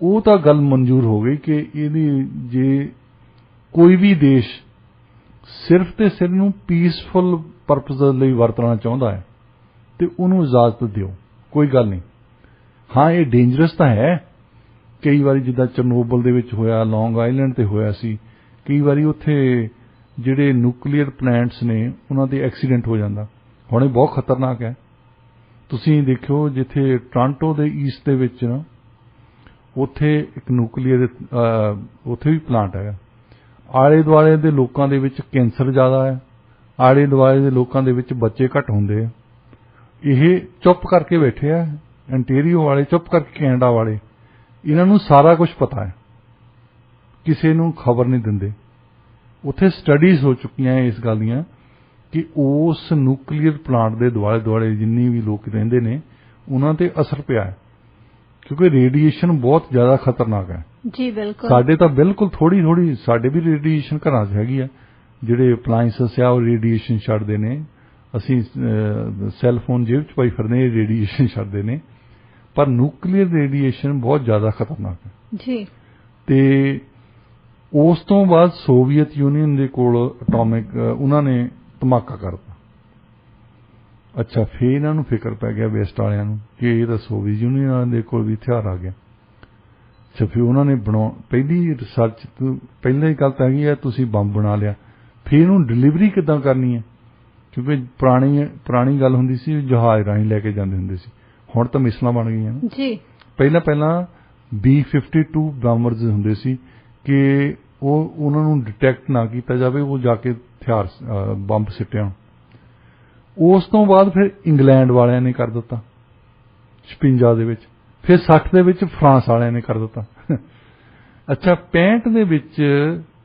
ਉਹ ਤਾਂ ਗੱਲ ਮਨਜ਼ੂਰ ਹੋ ਗਈ ਕਿ ਇਹਦੀ ਜੇ ਕੋਈ ਵੀ ਦੇਸ਼ ਸਿਰਫ ਤੇ ਸਿਰਫ ਨੂੰ ਪੀਸਫੁਲ ਪਰਪਸ ਲਈ ਵਰਤਣਾ ਚਾਹੁੰਦਾ ਹੈ ਤੇ ਉਹਨੂੰ ਇਜਾਜ਼ਤ ਦਿਓ, ਕੋਈ ਗੱਲ ਨਹੀਂ। ਹਾਂ, ਇਹ ਡੇਂਜਰਸ ਤਾਂ ਹੈ, ਕਈ ਵਾਰੀ ਜਿੱਦਾਂ ਚਰਨੋਬਲ ਦੇ ਵਿੱਚ ਹੋਇਆ, ਲੌਂਗ ਆਈਲੈਂਡ ਤੇ ਹੋਇਆ ਸੀ, ਕਈ ਵਾਰੀ ਉੱਥੇ ਜਿਹੜੇ ਨਿਊਕਲੀਅਰ ਪਲਾਂਟਸ ਨੇ ਉਹਨਾਂ ਦੇ ਐਕਸੀਡੈਂਟ ਹੋ ਜਾਂਦਾ। ਹੁਣ ਇਹ ਬਹੁਤ ਖਤਰਨਾਕ ਹੈ। ਤੁਸੀਂ ਦੇਖਿਓ ਜਿੱਥੇ ਟੋਰਾਂਟੋ ਦੇ ਈਸਟ ਦੇ ਵਿੱਚ ਨਾ, ਉੱਥੇ ਇੱਕ ਨਿਊਕਲੀਅਰ ਉੱਥੇ ਵੀ ਪਲਾਂਟ ਹੈਗਾ। ਆਲੇ ਦੁਆਲੇ ਦੇ ਲੋਕਾਂ ਦੇ ਵਿੱਚ ਕੈਂਸਰ ਜ਼ਿਆਦਾ ਹੈ, ਆਲੇ ਦੁਆਲੇ ਦੇ ਲੋਕਾਂ ਦੇ ਵਿੱਚ ਬੱਚੇ ਘੱਟ ਹੁੰਦੇ ਆ। ਇਹ ਚੁੱਪ ਕਰਕੇ ਬੈਠੇ ਆ, ਅੰਟੇਰੀਓ ਵਾਲੇ ਚੁੱਪ ਕਰਕੇ, ਕੈਨੇਡਾ ਵਾਲੇ, ਇਹਨਾਂ ਨੂੰ ਸਾਰਾ ਕੁਝ ਪਤਾ ਹੈ, ਕਿਸੇ ਨੂੰ ਖਬਰ ਨਹੀਂ ਦਿੰਦੇ। ਉੱਥੇ ਸਟੱਡੀਜ਼ ਹੋ ਚੁੱਕੀਆਂ ਇਸ ਗੱਲ ਦੀਆਂ ਕਿ ਉਸ ਨਿਊਕਲੀਅਰ ਪਲਾਂਟ ਦੇ ਦੁਆਲੇ ਦੁਆਲੇ ਜਿੰਨੀ ਵੀ ਲੋਕ ਰਹਿੰਦੇ ਨੇ ਉਹਨਾਂ ਤੇ ਅਸਰ ਪਿਆ ਹੈ, ਕਿਉਂਕਿ ਰੇਡੀਏਸ਼ਨ ਬਹੁਤ ਜ਼ਿਆਦਾ ਖਤਰਨਾਕ ਹੈ ਜੀ। ਬਿਲਕੁਲ ਸਾਡੇ ਤਾਂ ਬਿਲਕੁਲ ਥੋੜੀ ਸਾਡੇ ਵੀ ਰੇਡੀਏਸ਼ਨ ਘਰਾਂ 'ਚ ਹੈਗੀ ਆ, ਜਿਹੜੇ ਅਪਲਾਈਐਂਸਸ ਆ ਉਹ ਰੇਡੀਏਸ਼ਨ ਛੱਡਦੇ ਨੇ। ਅਸੀਂ ਸੈੱਲ ਫੋਨ ਜੇਬ 'ਚ ਪਾਈ ਫਿਰਦੇ, ਰੇਡੀਏਸ਼ਨ ਛੱਡਦੇ ਨੇ, ਪਰ ਨਿਊਕਲੀਅਰ ਰੇਡੀਏਸ਼ਨ ਬਹੁਤ ਜ਼ਿਆਦਾ ਖਤਰਨਾਕ ਹੈ ਜੀ। ਤੇ ਉਸ ਤੋਂ ਬਾਅਦ ਸੋਵੀਅਤ ਯੂਨੀਅਨ ਦੇ ਕੋਲ ਐਟੋਮਿਕ ਉਹਨਾਂ ਨੇ ਧਮਾਕਾ ਕਰਤਾ। ਅੱਛਾ, ਫਿਰ ਇਹਨਾਂ ਨੂੰ ਫਿਕਰ ਪੈ ਗਿਆ ਵੈਸਟ ਵਾਲਿਆਂ ਨੂੰ ਕਿ ਇਹ ਤਾਂ ਸੋਵੀਅਤ ਯੂਨੀਅਨ ਦੇ ਕੋਲ ਵੀ ਹਥਿਆਰ ਆ ਗਿਆ। ਅੱਛਾ, ਫਿਰ ਉਹਨਾਂ ਨੇ ਪਹਿਲੀ ਰਿਸਰਚ ਪਹਿਲਾਂ ਹੀ ਗੱਲ ਤਾਂ ਹੈਗੀ ਹੈ, ਤੁਸੀਂ ਬੰਬ ਬਣਾ ਲਿਆ, ਫਿਰ ਇਹਨੂੰ ਡਿਲੀਵਰੀ ਕਿੱਦਾਂ ਕਰਨੀ ਹੈ, ਕਿਉਂਕਿ ਪੁਰਾਣੀ ਗੱਲ ਹੁੰਦੀ ਸੀ ਜਹਾਜ਼ ਰਾਹੀਂ ਲੈ ਕੇ ਜਾਂਦੇ ਹੁੰਦੇ ਸੀ, ਹੁਣ ਤਾਂ ਮਿਸਲਾਂ ਬਣ ਗਈਆਂ ਜੀ। ਪਹਿਲਾਂ B-52 ਬੰਬਰਜ਼ ਹੁੰਦੇ ਸੀ ਕਿ ਉਹਨਾਂ ਨੂੰ ਡਿਟੈਕਟ ਨਾ ਕੀਤਾ ਜਾਵੇ, ਉਹ ਜਾ ਕੇ ਹਥਿਆਰ ਬੰਬ ਸਿੱਟਿਆ। ਉਸ ਤੋਂ ਬਾਅਦ ਫਿਰ ਇੰਗਲੈਂਡ ਵਾਲਿਆਂ ਨੇ ਕਰ ਦਿੱਤਾ 56 ਦੇ ਵਿੱਚ, ਫਿਰ 60 ਦੇ ਵਿੱਚ ਫਰਾਂਸ ਵਾਲਿਆਂ ਨੇ ਕਰ ਦਿੱਤਾ। ਅੱਛਾ, 65 ਦੇ ਵਿੱਚ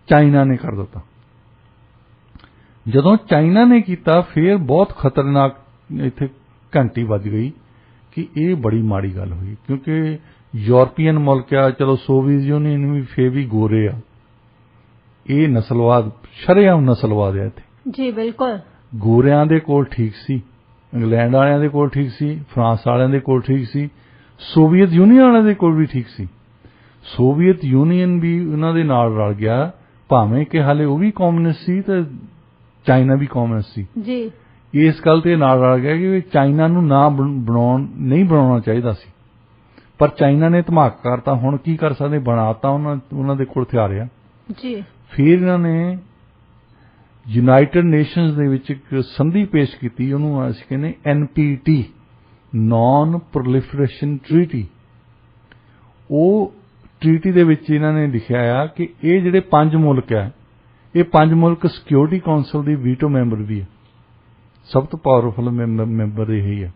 ਚਾਈਨਾ ਨੇ ਕਰ ਦਿੱਤਾ। ਜਦੋਂ ਚਾਈਨਾ ਨੇ ਕੀਤਾ ਫਿਰ ਬਹੁਤ ਖਤਰਨਾਕ ਇੱਥੇ ਘੰਟੀ ਵੱਜ ਗਈ ਕਿ ਇਹ ਬੜੀ ਮਾੜੀ ਗੱਲ ਹੋਈ, ਕਿਉਂਕਿ ਯੂਰਪੀਅਨ ਮੁਲਕ ਆ, ਚਲੋ ਸੋਵੀਅਤ ਯੂਨੀਅਨ ਵੀ ਫੇਰ ਵੀ ਗੋਰੇ ਆ, ਇਹ ਨਸਲਵਾਦ, ਸ਼ਰੇਆਮ ਨਸਲਵਾਦ ਹੈ ਇੱਥੇ ਜੀ। ਬਿਲਕੁਲ ਗੋਰਿਆਂ ਦੇ ਕੋਲ ਠੀਕ ਸੀ, ਇੰਗਲੈਂਡ ਵਾਲਿਆਂ ਦੇ ਕੋਲ ਠੀਕ ਸੀ, ਫਰਾਂਸ ਵਾਲਿਆਂ ਦੇ ਕੋਲ ਠੀਕ ਸੀ, ਸੋਵੀਅਤ ਯੂਨੀਅਨ ਵਾਲਿਆਂ ਦੇ ਕੋਲ ਵੀ ਠੀਕ ਸੀ। ਸੋਵੀਅਤ ਯੂਨੀਅਨ ਵੀ ਉਹਨਾਂ ਦੇ ਨਾਲ ਰਲ ਗਿਆ, ਭਾਵੇਂ ਕਿ ਹਾਲੇ ਉਹ ਵੀ ਕਮਿਊਨਿਸਟ ਸੀ ਤੇ ਚਾਈਨਾ ਵੀ ਕਮਿਊਨਿਸਟ ਸੀ ਜੀ। ਇਸ ਗੱਲ ਤੇ ਨਾਲ ਰਲ ਗਿਆ ਕਿ ਚਾਈਨਾ ਨੂੰ ਨਹੀਂ ਬਣਾਉਣਾ ਚਾਹੀਦਾ ਸੀ, ਪਰ ਚਾਈਨਾ ਨੇ ਧਮਾਕਾ ਕਰਤਾ। ਹੁਣ ਕੀ ਕਰ ਸਕਦੇ, ਬਣਾਤਾ ਉਹਨਾਂ ਦੇ ਕੋਲ ਹਥਿਆਰ ਆ ਜੀ। ਫਿਰ ਇਹਨਾਂ ਨੇ ਯੂਨਾਈਟਿਡ ਨੇਸ਼ਨਸ ਦੇ ਵਿੱਚ ਇੱਕ ਸੰਧੀ ਪੇਸ਼ ਕੀਤੀ, ਉਹਨੂੰ ਅਸੀਂ ਕਹਿੰਦੇ NPT, ਨਾਨ ਪ੍ਰੋਲੀਫਰੇਸ਼ਨ ਟ੍ਰੀਟੀ। ਉਹ ਟ੍ਰੀਟੀ ਦੇ ਵਿੱਚ ਇਹਨਾਂ ਨੇ ਲਿਖਿਆ ਆ ਕਿ ਇਹ ਜਿਹੜੇ 5 ਮੁਲਕ ਆ, ਇਹ 5 ਮੁਲਕ ਸਿਕਿਉਰਿਟੀ ਕਾਉਂਸਲ ਦੀ ਵੀਟੋ ਮੈਂਬਰ ਵੀ ਆ, ਸਭ ਤੋਂ ਪਾਵਰਫੁਲ ਮੈਂਬਰ ਇਹ ਹੀ ਆ।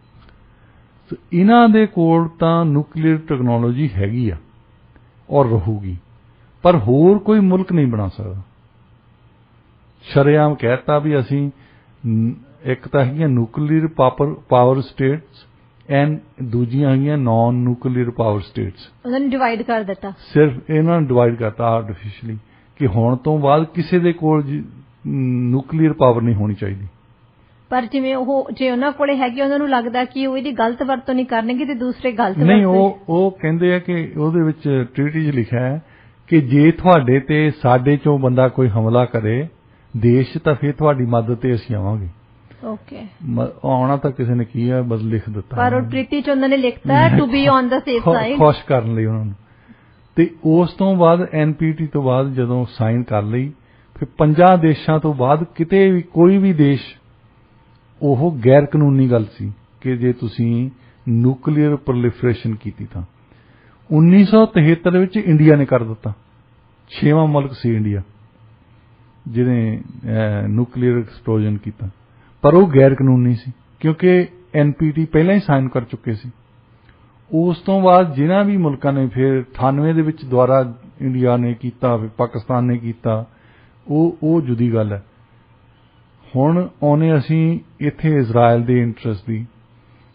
ਸੋ ਇਹਨਾਂ ਦੇ ਕੋਲ ਤਾਂ ਨਿਊਕਲੀਅਰ ਟੈਕਨੋਲੋਜੀ ਹੈਗੀ ਆ ਔਰ ਰਹੂਗੀ, ਪਰ ਹੋਰ ਕੋਈ ਮੁਲਕ ਨਹੀਂ ਬਣਾ ਸਕਦਾ। ਸ਼ਰੇਆਮ ਕਹਿਤਾ ਵੀ ਅਸੀਂ ਇੱਕ ਤਾਂ ਹੈਗੀਆਂ ਨਿਊਕਲੀਅਰ ਪਾਵਰ ਸਟੇਟਸ ਐਂਡ ਦੂਜੀਆਂ ਹੈਗੀਆਂ ਨਾਨ ਨਿਊਕਲੀਅਰ ਪਾਵਰ ਸਟੇਟਸ। ਉਹਨਾਂ ਨੂੰ ਡਿਵਾਈਡ ਕਰ ਦਿੱਤਾ, ਸਿਰਫ ਇਹਨਾਂ ਨੂੰ ਡਿਵਾਈਡ ਕਰਤਾ ਆਰਟੀਫੀਸ਼ੀਅਲੀ ਕਿ ਹੁਣ ਤੋਂ ਬਾਅਦ ਕਿਸੇ ਦੇ ਕੋਲ ਨਿਊਕਲੀਅਰ ਪਾਵਰ ਨਹੀਂ ਹੋਣੀ ਚਾਹੀਦੀ। ਪਰ ਜਿਵੇਂ ਜੇ ਉਹਨਾਂ ਕੋਲੇ ਹੈਗੀ, ਉਹਨਾਂ ਨੂੰ ਲੱਗਦਾ ਕਿ ਉਹ ਇਹਦੀ ਗਲਤ ਵਰਤੋਂ ਨਹੀਂ ਕਰਨਗੇ ਤੇ ਦੂਸਰੇ ਗਲਤ ਨਹੀਂ। ਉਹ ਕਹਿੰਦੇ ਆ ਕਿ ਉਹਦੇ ਵਿੱਚ ਟ੍ਰੀਟੀ 'ਚ ਲਿਖਿਆ ਹੈ ਕਿ ਜੇ ਤੁਹਾਡੇ ਤੇ ਸਾਡੇ ਚੋਂ ਬੰਦਾ ਕੋਈ ਹਮਲਾ ਕਰੇ ਦੇਸ਼, ਤਾਂ ਫਿਰ ਤੁਹਾਡੀ ਮਦਦ ਤੇ ਅਸੀਂ ਆਵਾਂਗੇ। ਓਕੇ, ਆਉਣਾ ਤਾਂ ਕਿਸੇ ਨੇ ਕੀ ਹੈ, ਬਸ ਲਿਖ ਦਿੱਤਾ, ਪਰ ਉਹ ਟ੍ਰੀਟੀ 'ਚ ਉਹਨਾਂ ਨੇ ਲਿਖਤਾ to be on the safe side, ਖੁਸ਼ ਕਰਨ ਲਈ ਉਹਨਾਂ ਨੂੰ। ਤੇ ਉਸ ਤੋਂ ਬਾਅਦ NPT ਤੋਂ ਬਾਅਦ ਜਦੋਂ ਸਾਈਨ ਕਰ ਲਈ, ਫਿਰ 50 ਦੇਸ਼ਾਂ ਤੋਂ ਬਾਅਦ ਕਿਤੇ ਵੀ ਕੋਈ ਵੀ ਦੇਸ਼, ਉਹ ਗੈਰ ਕਾਨੂੰਨੀ ਗੱਲ ਸੀ ਕਿ ਜੇ ਤੁਸੀਂ ਨਿਊਕਲੀਅਰ ਪ੍ਰੋਲੀਫਰੇਸ਼ਨ ਕੀਤੀ ਤਾਂ 1973 ਵਿੱਚ ਇੰਡੀਆ ਨੇ ਕਰ ਦਿੱਤਾ। 6ਵਾਂ ਮੁਲਕ ਸੀ ਇੰਡੀਆ ਜਿਹਨੇ ਨਿਊਕਲੀਅਰ ਐਕਸਪਲੋਜਨ ਕੀਤਾ, ਪਰ ਉਹ ਗੈਰ ਕਾਨੂੰਨੀ ਸੀ ਕਿਉਂਕਿ NPT ਪਹਿਲਾਂ ਹੀ ਸਾਈਨ ਕਰ ਚੁੱਕੇ ਸੀ। ਉਸ ਤੋਂ ਬਾਅਦ ਜਿਨ੍ਹਾਂ ਵੀ ਮੁਲਕਾਂ ਨੇ ਫਿਰ 98 ਦੇ ਵਿੱਚ ਦੁਬਾਰਾ ਇੰਡੀਆ ਨੇ ਕੀਤਾ, ਪਾਕਿਸਤਾਨ ਨੇ ਕੀਤਾ, ਉਹ ਜੁਦੀ ਗੱਲ ਹੈ। ਹੁਣ ਆਉਣੇ ਅਸੀਂ ਇੱਥੇ ਇਜ਼ਰਾਈਲ ਦੇ ਇੰਟਰਸਟ ਦੀ,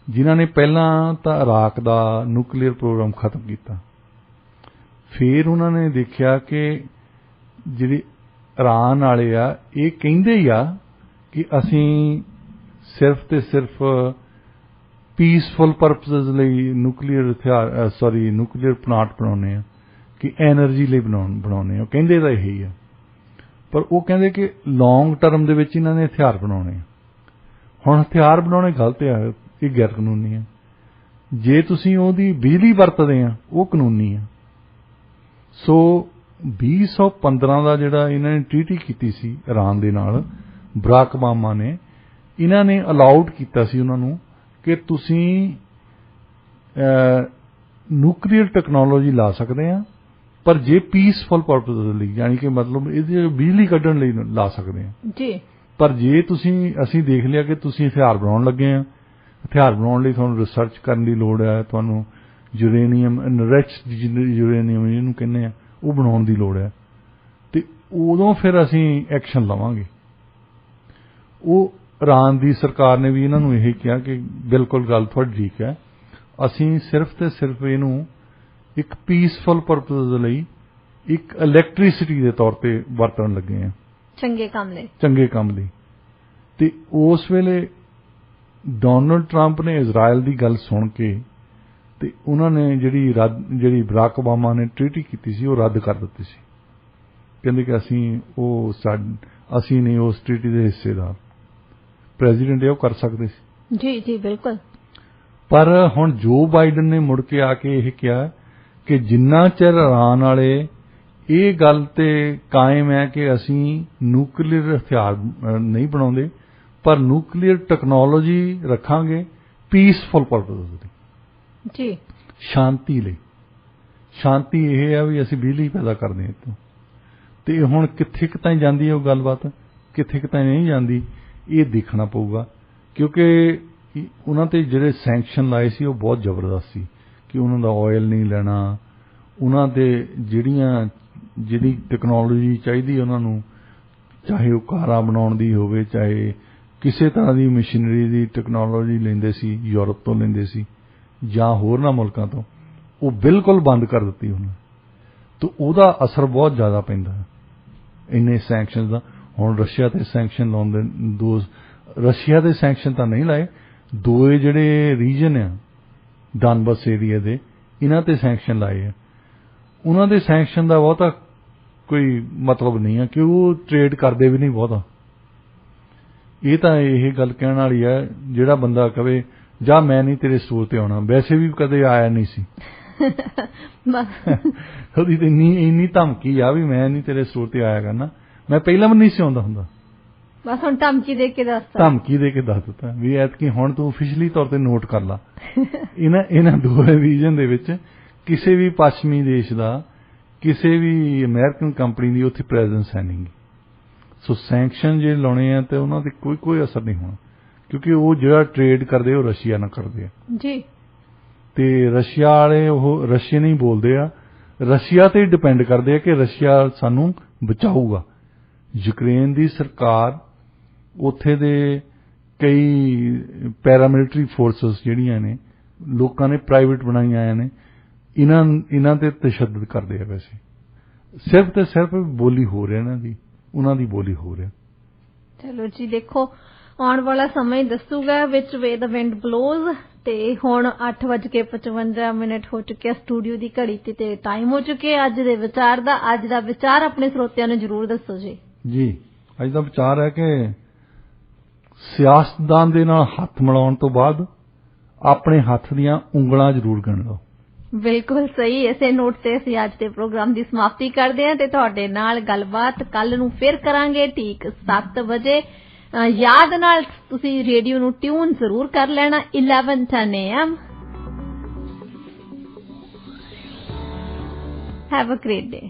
ਜਿਨ੍ਹਾਂ ਨੇ ਪਹਿਲਾਂ ਤਾਂ ਇਰਾਕ ਦਾ ਨਿਊਕਲੀਅਰ ਪ੍ਰੋਗਰਾਮ ਖਤਮ ਕੀਤਾ, ਫਿਰ ਉਹਨਾਂ ਨੇ ਦੇਖਿਆ ਕਿ ਜਿਹੜੇ ਇਰਾਨ ਵਾਲੇ ਆ ਇਹ ਕਹਿੰਦੇ ਹੀ ਆ ਕਿ ਅਸੀਂ ਸਿਰਫ ਤੇ ਸਿਰਫ ਪੀਸਫੁਲ ਪਰਪਸਸ ਲਈ ਨਿਊਕਲੀਅਰ ਪਲਾਂਟ ਬਣਾਉਣੇ ਆ, ਕਿ ਐਨਰਜੀ ਲਈ ਬਣਾਉਣੇ ਆ। ਉਹ ਕਹਿੰਦੇ ਤਾਂ ਇਹੀ ਆ, ਪਰ ਉਹ ਕਹਿੰਦੇ ਕਿ ਲੌਂਗ ਟਰਮ ਦੇ ਵਿੱਚ ਇਹਨਾਂ ਨੇ ਹਥਿਆਰ ਬਣਾਉਣੇ ਆ। ਹੁਣ ਹਥਿਆਰ ਬਣਾਉਣੇ ਗਲਤ ਆ, ਇਹ ਗੈਰ ਕਾਨੂੰਨੀ ਆ। ਜੇ ਤੁਸੀਂ ਉਹਦੀ ਬਿਜਲੀ ਵਰਤਦੇ ਆ, ਉਹ ਕਾਨੂੰਨੀ ਆ। ਸੋ 2015 ਦਾ ਜਿਹੜਾ ਇਹਨਾਂ ਨੇ ਟ੍ਰੀਟੀ ਕੀਤੀ ਸੀ ਇਰਾਨ ਦੇ ਨਾਲ, ਬਰਾਕ ਓਬਾਮਾ ਨੇ, ਇਹਨਾਂ ਨੇ ਅਲਾਉਡ ਕੀਤਾ ਸੀ ਉਹਨਾਂ ਨੂੰ ਕਿ ਤੁਸੀਂ ਨਿਊਕਲੀਅਰ ਟੈਕਨੋਲੋਜੀ ਲਾ ਸਕਦੇ ਆ, ਪਰ ਜੇ ਪੀਸਫੁਲ ਪਰਪਸ ਲਈ, ਯਾਨੀ ਕਿ ਮਤਲਬ ਇਹਦੇ ਬਿਜਲੀ ਕੱਢਣ ਲਈ ਲਾ ਸਕਦੇ ਆ ਜੀ। ਪਰ ਜੇ ਅਸੀਂ ਦੇਖ ਲਿਆ ਕਿ ਤੁਸੀਂ ਹਥਿਆਰ ਬਣਾਉਣ ਲੱਗੇ ਆ, ਹਥਿਆਰ ਬਣਾਉਣ ਲਈ ਤੁਹਾਨੂੰ ਰਿਸਰਚ ਕਰਨ ਦੀ ਲੋੜ ਹੈ, ਤੁਹਾਨੂੰ ਯੂਰੇਨੀਅਮ ਐਨਰਿਚਡ ਯੂਰੇਨੀਅਮ ਜਿਹਨੂੰ ਕਹਿੰਦੇ ਆ ਉਹ ਬਣਾਉਣ ਦੀ ਲੋੜ ਹੈ, ਤੇ ਉਦੋਂ ਫਿਰ ਅਸੀਂ ਐਕਸ਼ਨ ਲਵਾਂਗੇ। ਉਹ ਇਰਾਨ ਦੀ ਸਰਕਾਰ ਨੇ ਵੀ ਇਹਨਾਂ ਨੂੰ ਇਹ ਕਿਹਾ ਕਿ ਬਿਲਕੁਲ ਗੱਲ ਤੁਹਾਡੀ ਠੀਕ ਹੈ, ਅਸੀਂ ਸਿਰਫ ਤੇ ਸਿਰਫ ਇਹਨੂੰ ਇੱਕ ਪੀਸਫੁਲ ਪਰਪਸ ਲਈ, ਇੱਕ ਇਲੈਕਟ੍ਰਿਸਿਟੀ ਦੇ ਤੌਰ ਤੇ ਵਰਤਣ ਲੱਗੇ ਆ, ਚੰਗੇ ਕੰਮ ਲਈ। ਤੇ ਉਸ ਵੇਲੇ ਡੋਨਲਡ ਟਰੰਪ ਨੇ ਇਜ਼ਰਾਈਲ ਦੀ ਗੱਲ ਸੁਣ ਕੇ ਤੇ ਉਹਨਾਂ ਨੇ ਜਿਹੜੀ ਬਰਾਕ ਓਬਾਮਾ ਨੇ ਟ੍ਰੀਟੀ ਕੀਤੀ ਸੀ ਉਹ ਰੱਦ ਕਰ ਦਿੱਤੀ ਸੀ। ਕਹਿੰਦੇ ਕਿ ਅਸੀਂ ਨਹੀਂ ਉਸ ਟ੍ਰੀਟੀ ਦੇ ਹਿੱਸੇਦਾਰ। ਪ੍ਰੈਜ਼ੀਡੈਂਟ ਇਹ ਕਰ ਸਕਦੇ ਸੀ। ਜੀ ਜੀ ਬਿਲਕੁਲ। ਪਰ ਹੁਣ ਜੋ ਬਾਈਡਨ ਨੇ ਮੁੜ ਕੇ ਆ ਕੇ ਇਹ ਕਿਹਾ ਕਿ ਜਿੰਨਾ ਚਿਰ ਇਰਾਨ ਵਾਲੇ ਇਹ ਗੱਲ ਤੇ ਕਾਇਮ ਹੈ ਕਿ ਅਸੀਂ ਨਿਊਕਲੀਅਰ ਹਥਿਆਰ ਨਹੀਂ ਬਣਾਉਂਦੇ, ਪਰ ਨਿਊਕਲੀਅਰ ਟੈਕਨੋਲੋਜੀ ਰੱਖਾਂਗੇ ਪੀਸਫੁਲ ਪਰਪਸ ਲਈ, ਜੀ, ਸ਼ਾਂਤੀ ਲਈ। ਸ਼ਾਂਤੀ ਇਹ ਹੈ ਵੀ ਅਸੀਂ ਬਿਜਲੀ ਪੈਦਾ ਕਰਦੇ ਹਾਂ ਇੱਥੋਂ। ਤੇ ਹੁਣ ਕਿੱਥੇ ਕੁ ਤਾਈਂ ਜਾਂਦੀ ਹੈ ਉਹ ਗੱਲਬਾਤ, ਕਿੱਥੇ ਕੁ ਤਾਈਂ ਨਹੀਂ ਜਾਂਦੀ, ਇਹ ਦੇਖਣਾ ਪਊਗਾ। ਕਿਉਂਕਿ ਉਹਨਾਂ ਤੇ ਜਿਹੜੇ ਸੈਂਕਸ਼ਨ ਲਾਏ ਸੀ ਉਹ ਬਹੁਤ ਜ਼ਬਰਦਸਤ ਸੀ ਕਿ ਉਹਨਾਂ ਦਾ ਆਇਲ ਨਹੀਂ ਲੈਣਾ, ਉਹਨਾਂ ਦੇ ਜਿਹੜੀ ਟੈਕਨੋਲੋਜੀ ਚਾਹੀਦੀ ਉਹਨਾਂ ਨੂੰ, ਚਾਹੇ ਉਹ ਕਾਰਾਂ ਬਣਾਉਣ ਦੀ ਹੋਵੇ, ਚਾਹੇ ਕਿਸੇ ਤਰ੍ਹਾਂ ਦੀ ਮਸ਼ੀਨਰੀ ਦੀ ਟੈਕਨੋਲੋਜੀ ਲੈਂਦੇ ਸੀ, ਯੂਰਪ ਤੋਂ ਲੈਂਦੇ ਸੀ ਜਾਂ ਹੋਰਨਾਂ ਮੁਲਕਾਂ ਤੋਂ, ਉਹ ਬਿਲਕੁਲ ਬੰਦ ਕਰ ਦਿੱਤੀ ਉਹਨੇ। ਤਾਂ ਉਹਦਾ ਅਸਰ ਬਹੁਤ ਜ਼ਿਆਦਾ ਪੈਂਦਾ ਹੈ ਇੰਨੇ ਸੈਂਕਸ਼ਨ ਦਾ। ਹੁਣ ਰਸ਼ੀਆ ਤੇ ਸੈਂਕਸ਼ਨ ਲਾਉਂਦੇ, ਰਸ਼ੀਆ ਦੇ ਸੈਂਕਸ਼ਨ ਤਾਂ ਨਹੀਂ ਲਾਏ, ਦੋਏ ਜਿਹੜੇ ਰੀਜਨ ਆ ਡਨਬਸ ਏਰੀਆ ਦੇ, ਇਹਨਾਂ ਤੇ ਸੈਂਕਸ਼ਨ ਲਾਏ ਆ। ਉਹਨਾਂ ਦੇ ਸੈਂਕਸ਼ਨ ਦਾ ਬਹੁਤਾ ਕੋਈ ਮਤਲਬ ਨਹੀਂ ਹੈ ਕਿ ਉਹ ਟ੍ਰੇਡ ਕਰਦੇ ਵੀ ਨਹੀਂ ਬਹੁਤਾ। ਇਹ ਤਾਂ ਇਹ ਗੱਲ ਕਹਿਣ ਵਾਲੀ ਹੈ, ਜਿਹੜਾ ਬੰਦਾ ਕਵੇ ਜਾਂ ਮੈਂ ਨਹੀਂ ਤੇਰੇ ਸਟੋਰ ਤੇ ਆਉਣਾ, ਵੈਸੇ ਵੀ ਕਦੇ ਆਇਆ ਨਹੀਂ ਸੀ, ਬਸ ਉਹਦੀ ਤੇ ਇੰਨੀ ਧਮਕੀ ਆ ਵੀ ਮੈਂ ਨਹੀਂ ਤੇਰੇ ਸਟੋਰ ਤੇ ਆਇਆ ਕਰਨਾ। ਮੈਂ ਪਹਿਲਾਂ ਵੀ ਨਹੀਂ ਸੀ ਆਉਂਦਾ ਹੁੰਦਾ, ਬਸ ਹੁਣ ਧਮਕੀ ਦੇ ਕੇ ਦੱਸਤਾ ਦਿੱਤਾ ਵੀ ਐਤਕੀ ਹੁਣ ਤੂੰ ਅਫੀਸ਼ੀਅਲੀ ਤੌਰ ਤੇ ਨੋਟ ਕਰ ਲਾ। ਇਹਨਾਂ ਦੋ ਰੀਜਨ ਦੇ ਵਿੱਚ ਕਿਸੇ ਵੀ ਪੱਛਮੀ ਦੇਸ਼ ਦਾ, ਕਿਸੇ ਵੀ ਅਮਰੀਕਨ ਕੰਪਨੀ ਦੀ ਉੱਥੇ ਪ੍ਰੈਜ਼ੈਂਸ ਹੈ ਨਹੀਂ। ਸੋ ਸੈਂਕਸ਼ਨ ਜੇ ਲਾਉਣੇ ਆ ਤੇ ਉਹਨਾਂ ਤੇ ਕੋਈ ਅਸਰ ਨਹੀਂ ਹੋਣਾ, ਕਿਉਂਕਿ ਉਹ ਜਿਹੜਾ ਟ੍ਰੇਡ ਕਰਦੇ ਉਹ ਰਸ਼ੀਆ ਨਾਲ ਕਰਦੇ ਆ ਜੀ। ਤੇ ਰਸ਼ੀਆ ਵਾਲੇ ਉਹ ਰਸ਼ੀਅਨ ਹੀ ਬੋਲਦੇ ਆ, ਰਸ਼ੀਆ ਤੇ ਡਿਪੈਂਡ ਕਰਦੇ ਆ ਕਿ ਰਸ਼ੀਆ ਸਾਨੂੰ ਬਚਾਊਗਾ। ਯੂਕਰੇਨ ਦੀ ਸਰਕਾਰ, ਉੱਥੇ ਦੇ ਕਈ ਪੈਰਾਮਿਲਟਰੀ ਫੋਰਸਸ ਜਿਹੜੀਆਂ ਨੇ ਲੋਕਾਂ ਨੇ ਪ੍ਰਾਈਵੇਟ ਬਣਾਈਆਂ ਨੇ, ਇਹਨਾਂ ਤੇ ਤਸ਼ੱਦਦ ਕਰਦੇ ਆ। ਵੈਸੇ ਸਿਰਫ ਤੇ ਸਿਰਫ ਬੋਲੀ ਹੋ ਰਿਹਾ ਉਹਨਾਂ ਦੀ ਬੋਲੀ ਹੋ ਰਿਹਾ। ਚਲੋ ਜੀ, ਦੇਖੋ ਆਉਣ ਵਾਲਾ ਸਮਾਂ ਹੀ ਦੱਸੂਗਾ ਵਿਚ ਵੇ ਦ ਵਿੰਡ ਬਲੋਜ਼। ਤੇ ਹੁਣ 8:55 ਹੋ ਚੁੱਕਿਆ ਸਟੂਡੀਓ ਦੀ ਘੜੀ ਤੇ ਟਾਈਮ ਹੋ ਚੁੱਕਿਆ ਅੱਜ ਦੇ ਵਿਚਾਰ ਦਾ। ਅੱਜ ਦਾ ਵਿਚਾਰ ਆਪਣੇ ਸਰੋਤਿਆਂ ਨੂੰ ਜ਼ਰੂਰ ਦੱਸੋ ਜੀ। ਜੀ, ਅੱਜ ਦਾ ਵਿਚਾਰ ਹੈ ਕਿ ਸਿਆਸਤਦਾਨ ਦੇ ਨਾਲ ਹੱਥ ਮਿਲਾਉਣ ਤੋਂ ਬਾਅਦ ਆਪਣੇ ਹੱਥ ਦੀਆਂ ਉਂਗਲਾਂ ਜ਼ਰੂਰ ਗਿਣ ਲਓ। ਬਿਲਕੁਲ ਸਹੀ। ਇਸੇ ਨੋਟ ਤੇ ਅਸੀਂ ਅੱਜ ਦੇ ਪ੍ਰੋਗਰਾਮ ਦੀ ਸਮਾਪਤੀ ਕਰਦੇ ਹਾਂ ਤੇ ਤੁਹਾਡੇ ਨਾਲ ਗੱਲਬਾਤ ਕੱਲ ਨੂੰ ਫਿਰ ਕਰਾਂਗੇ ਠੀਕ 7 ਵਜੇ। ਯਾਦ ਨਾਲ ਤੁਸੀਂ ਰੇਡੀਓ ਨੂੰ ਟਿਊਨ ਜ਼ਰੂਰ ਕਰ ਲੈਣਾ 11:10 AM। Have a great day.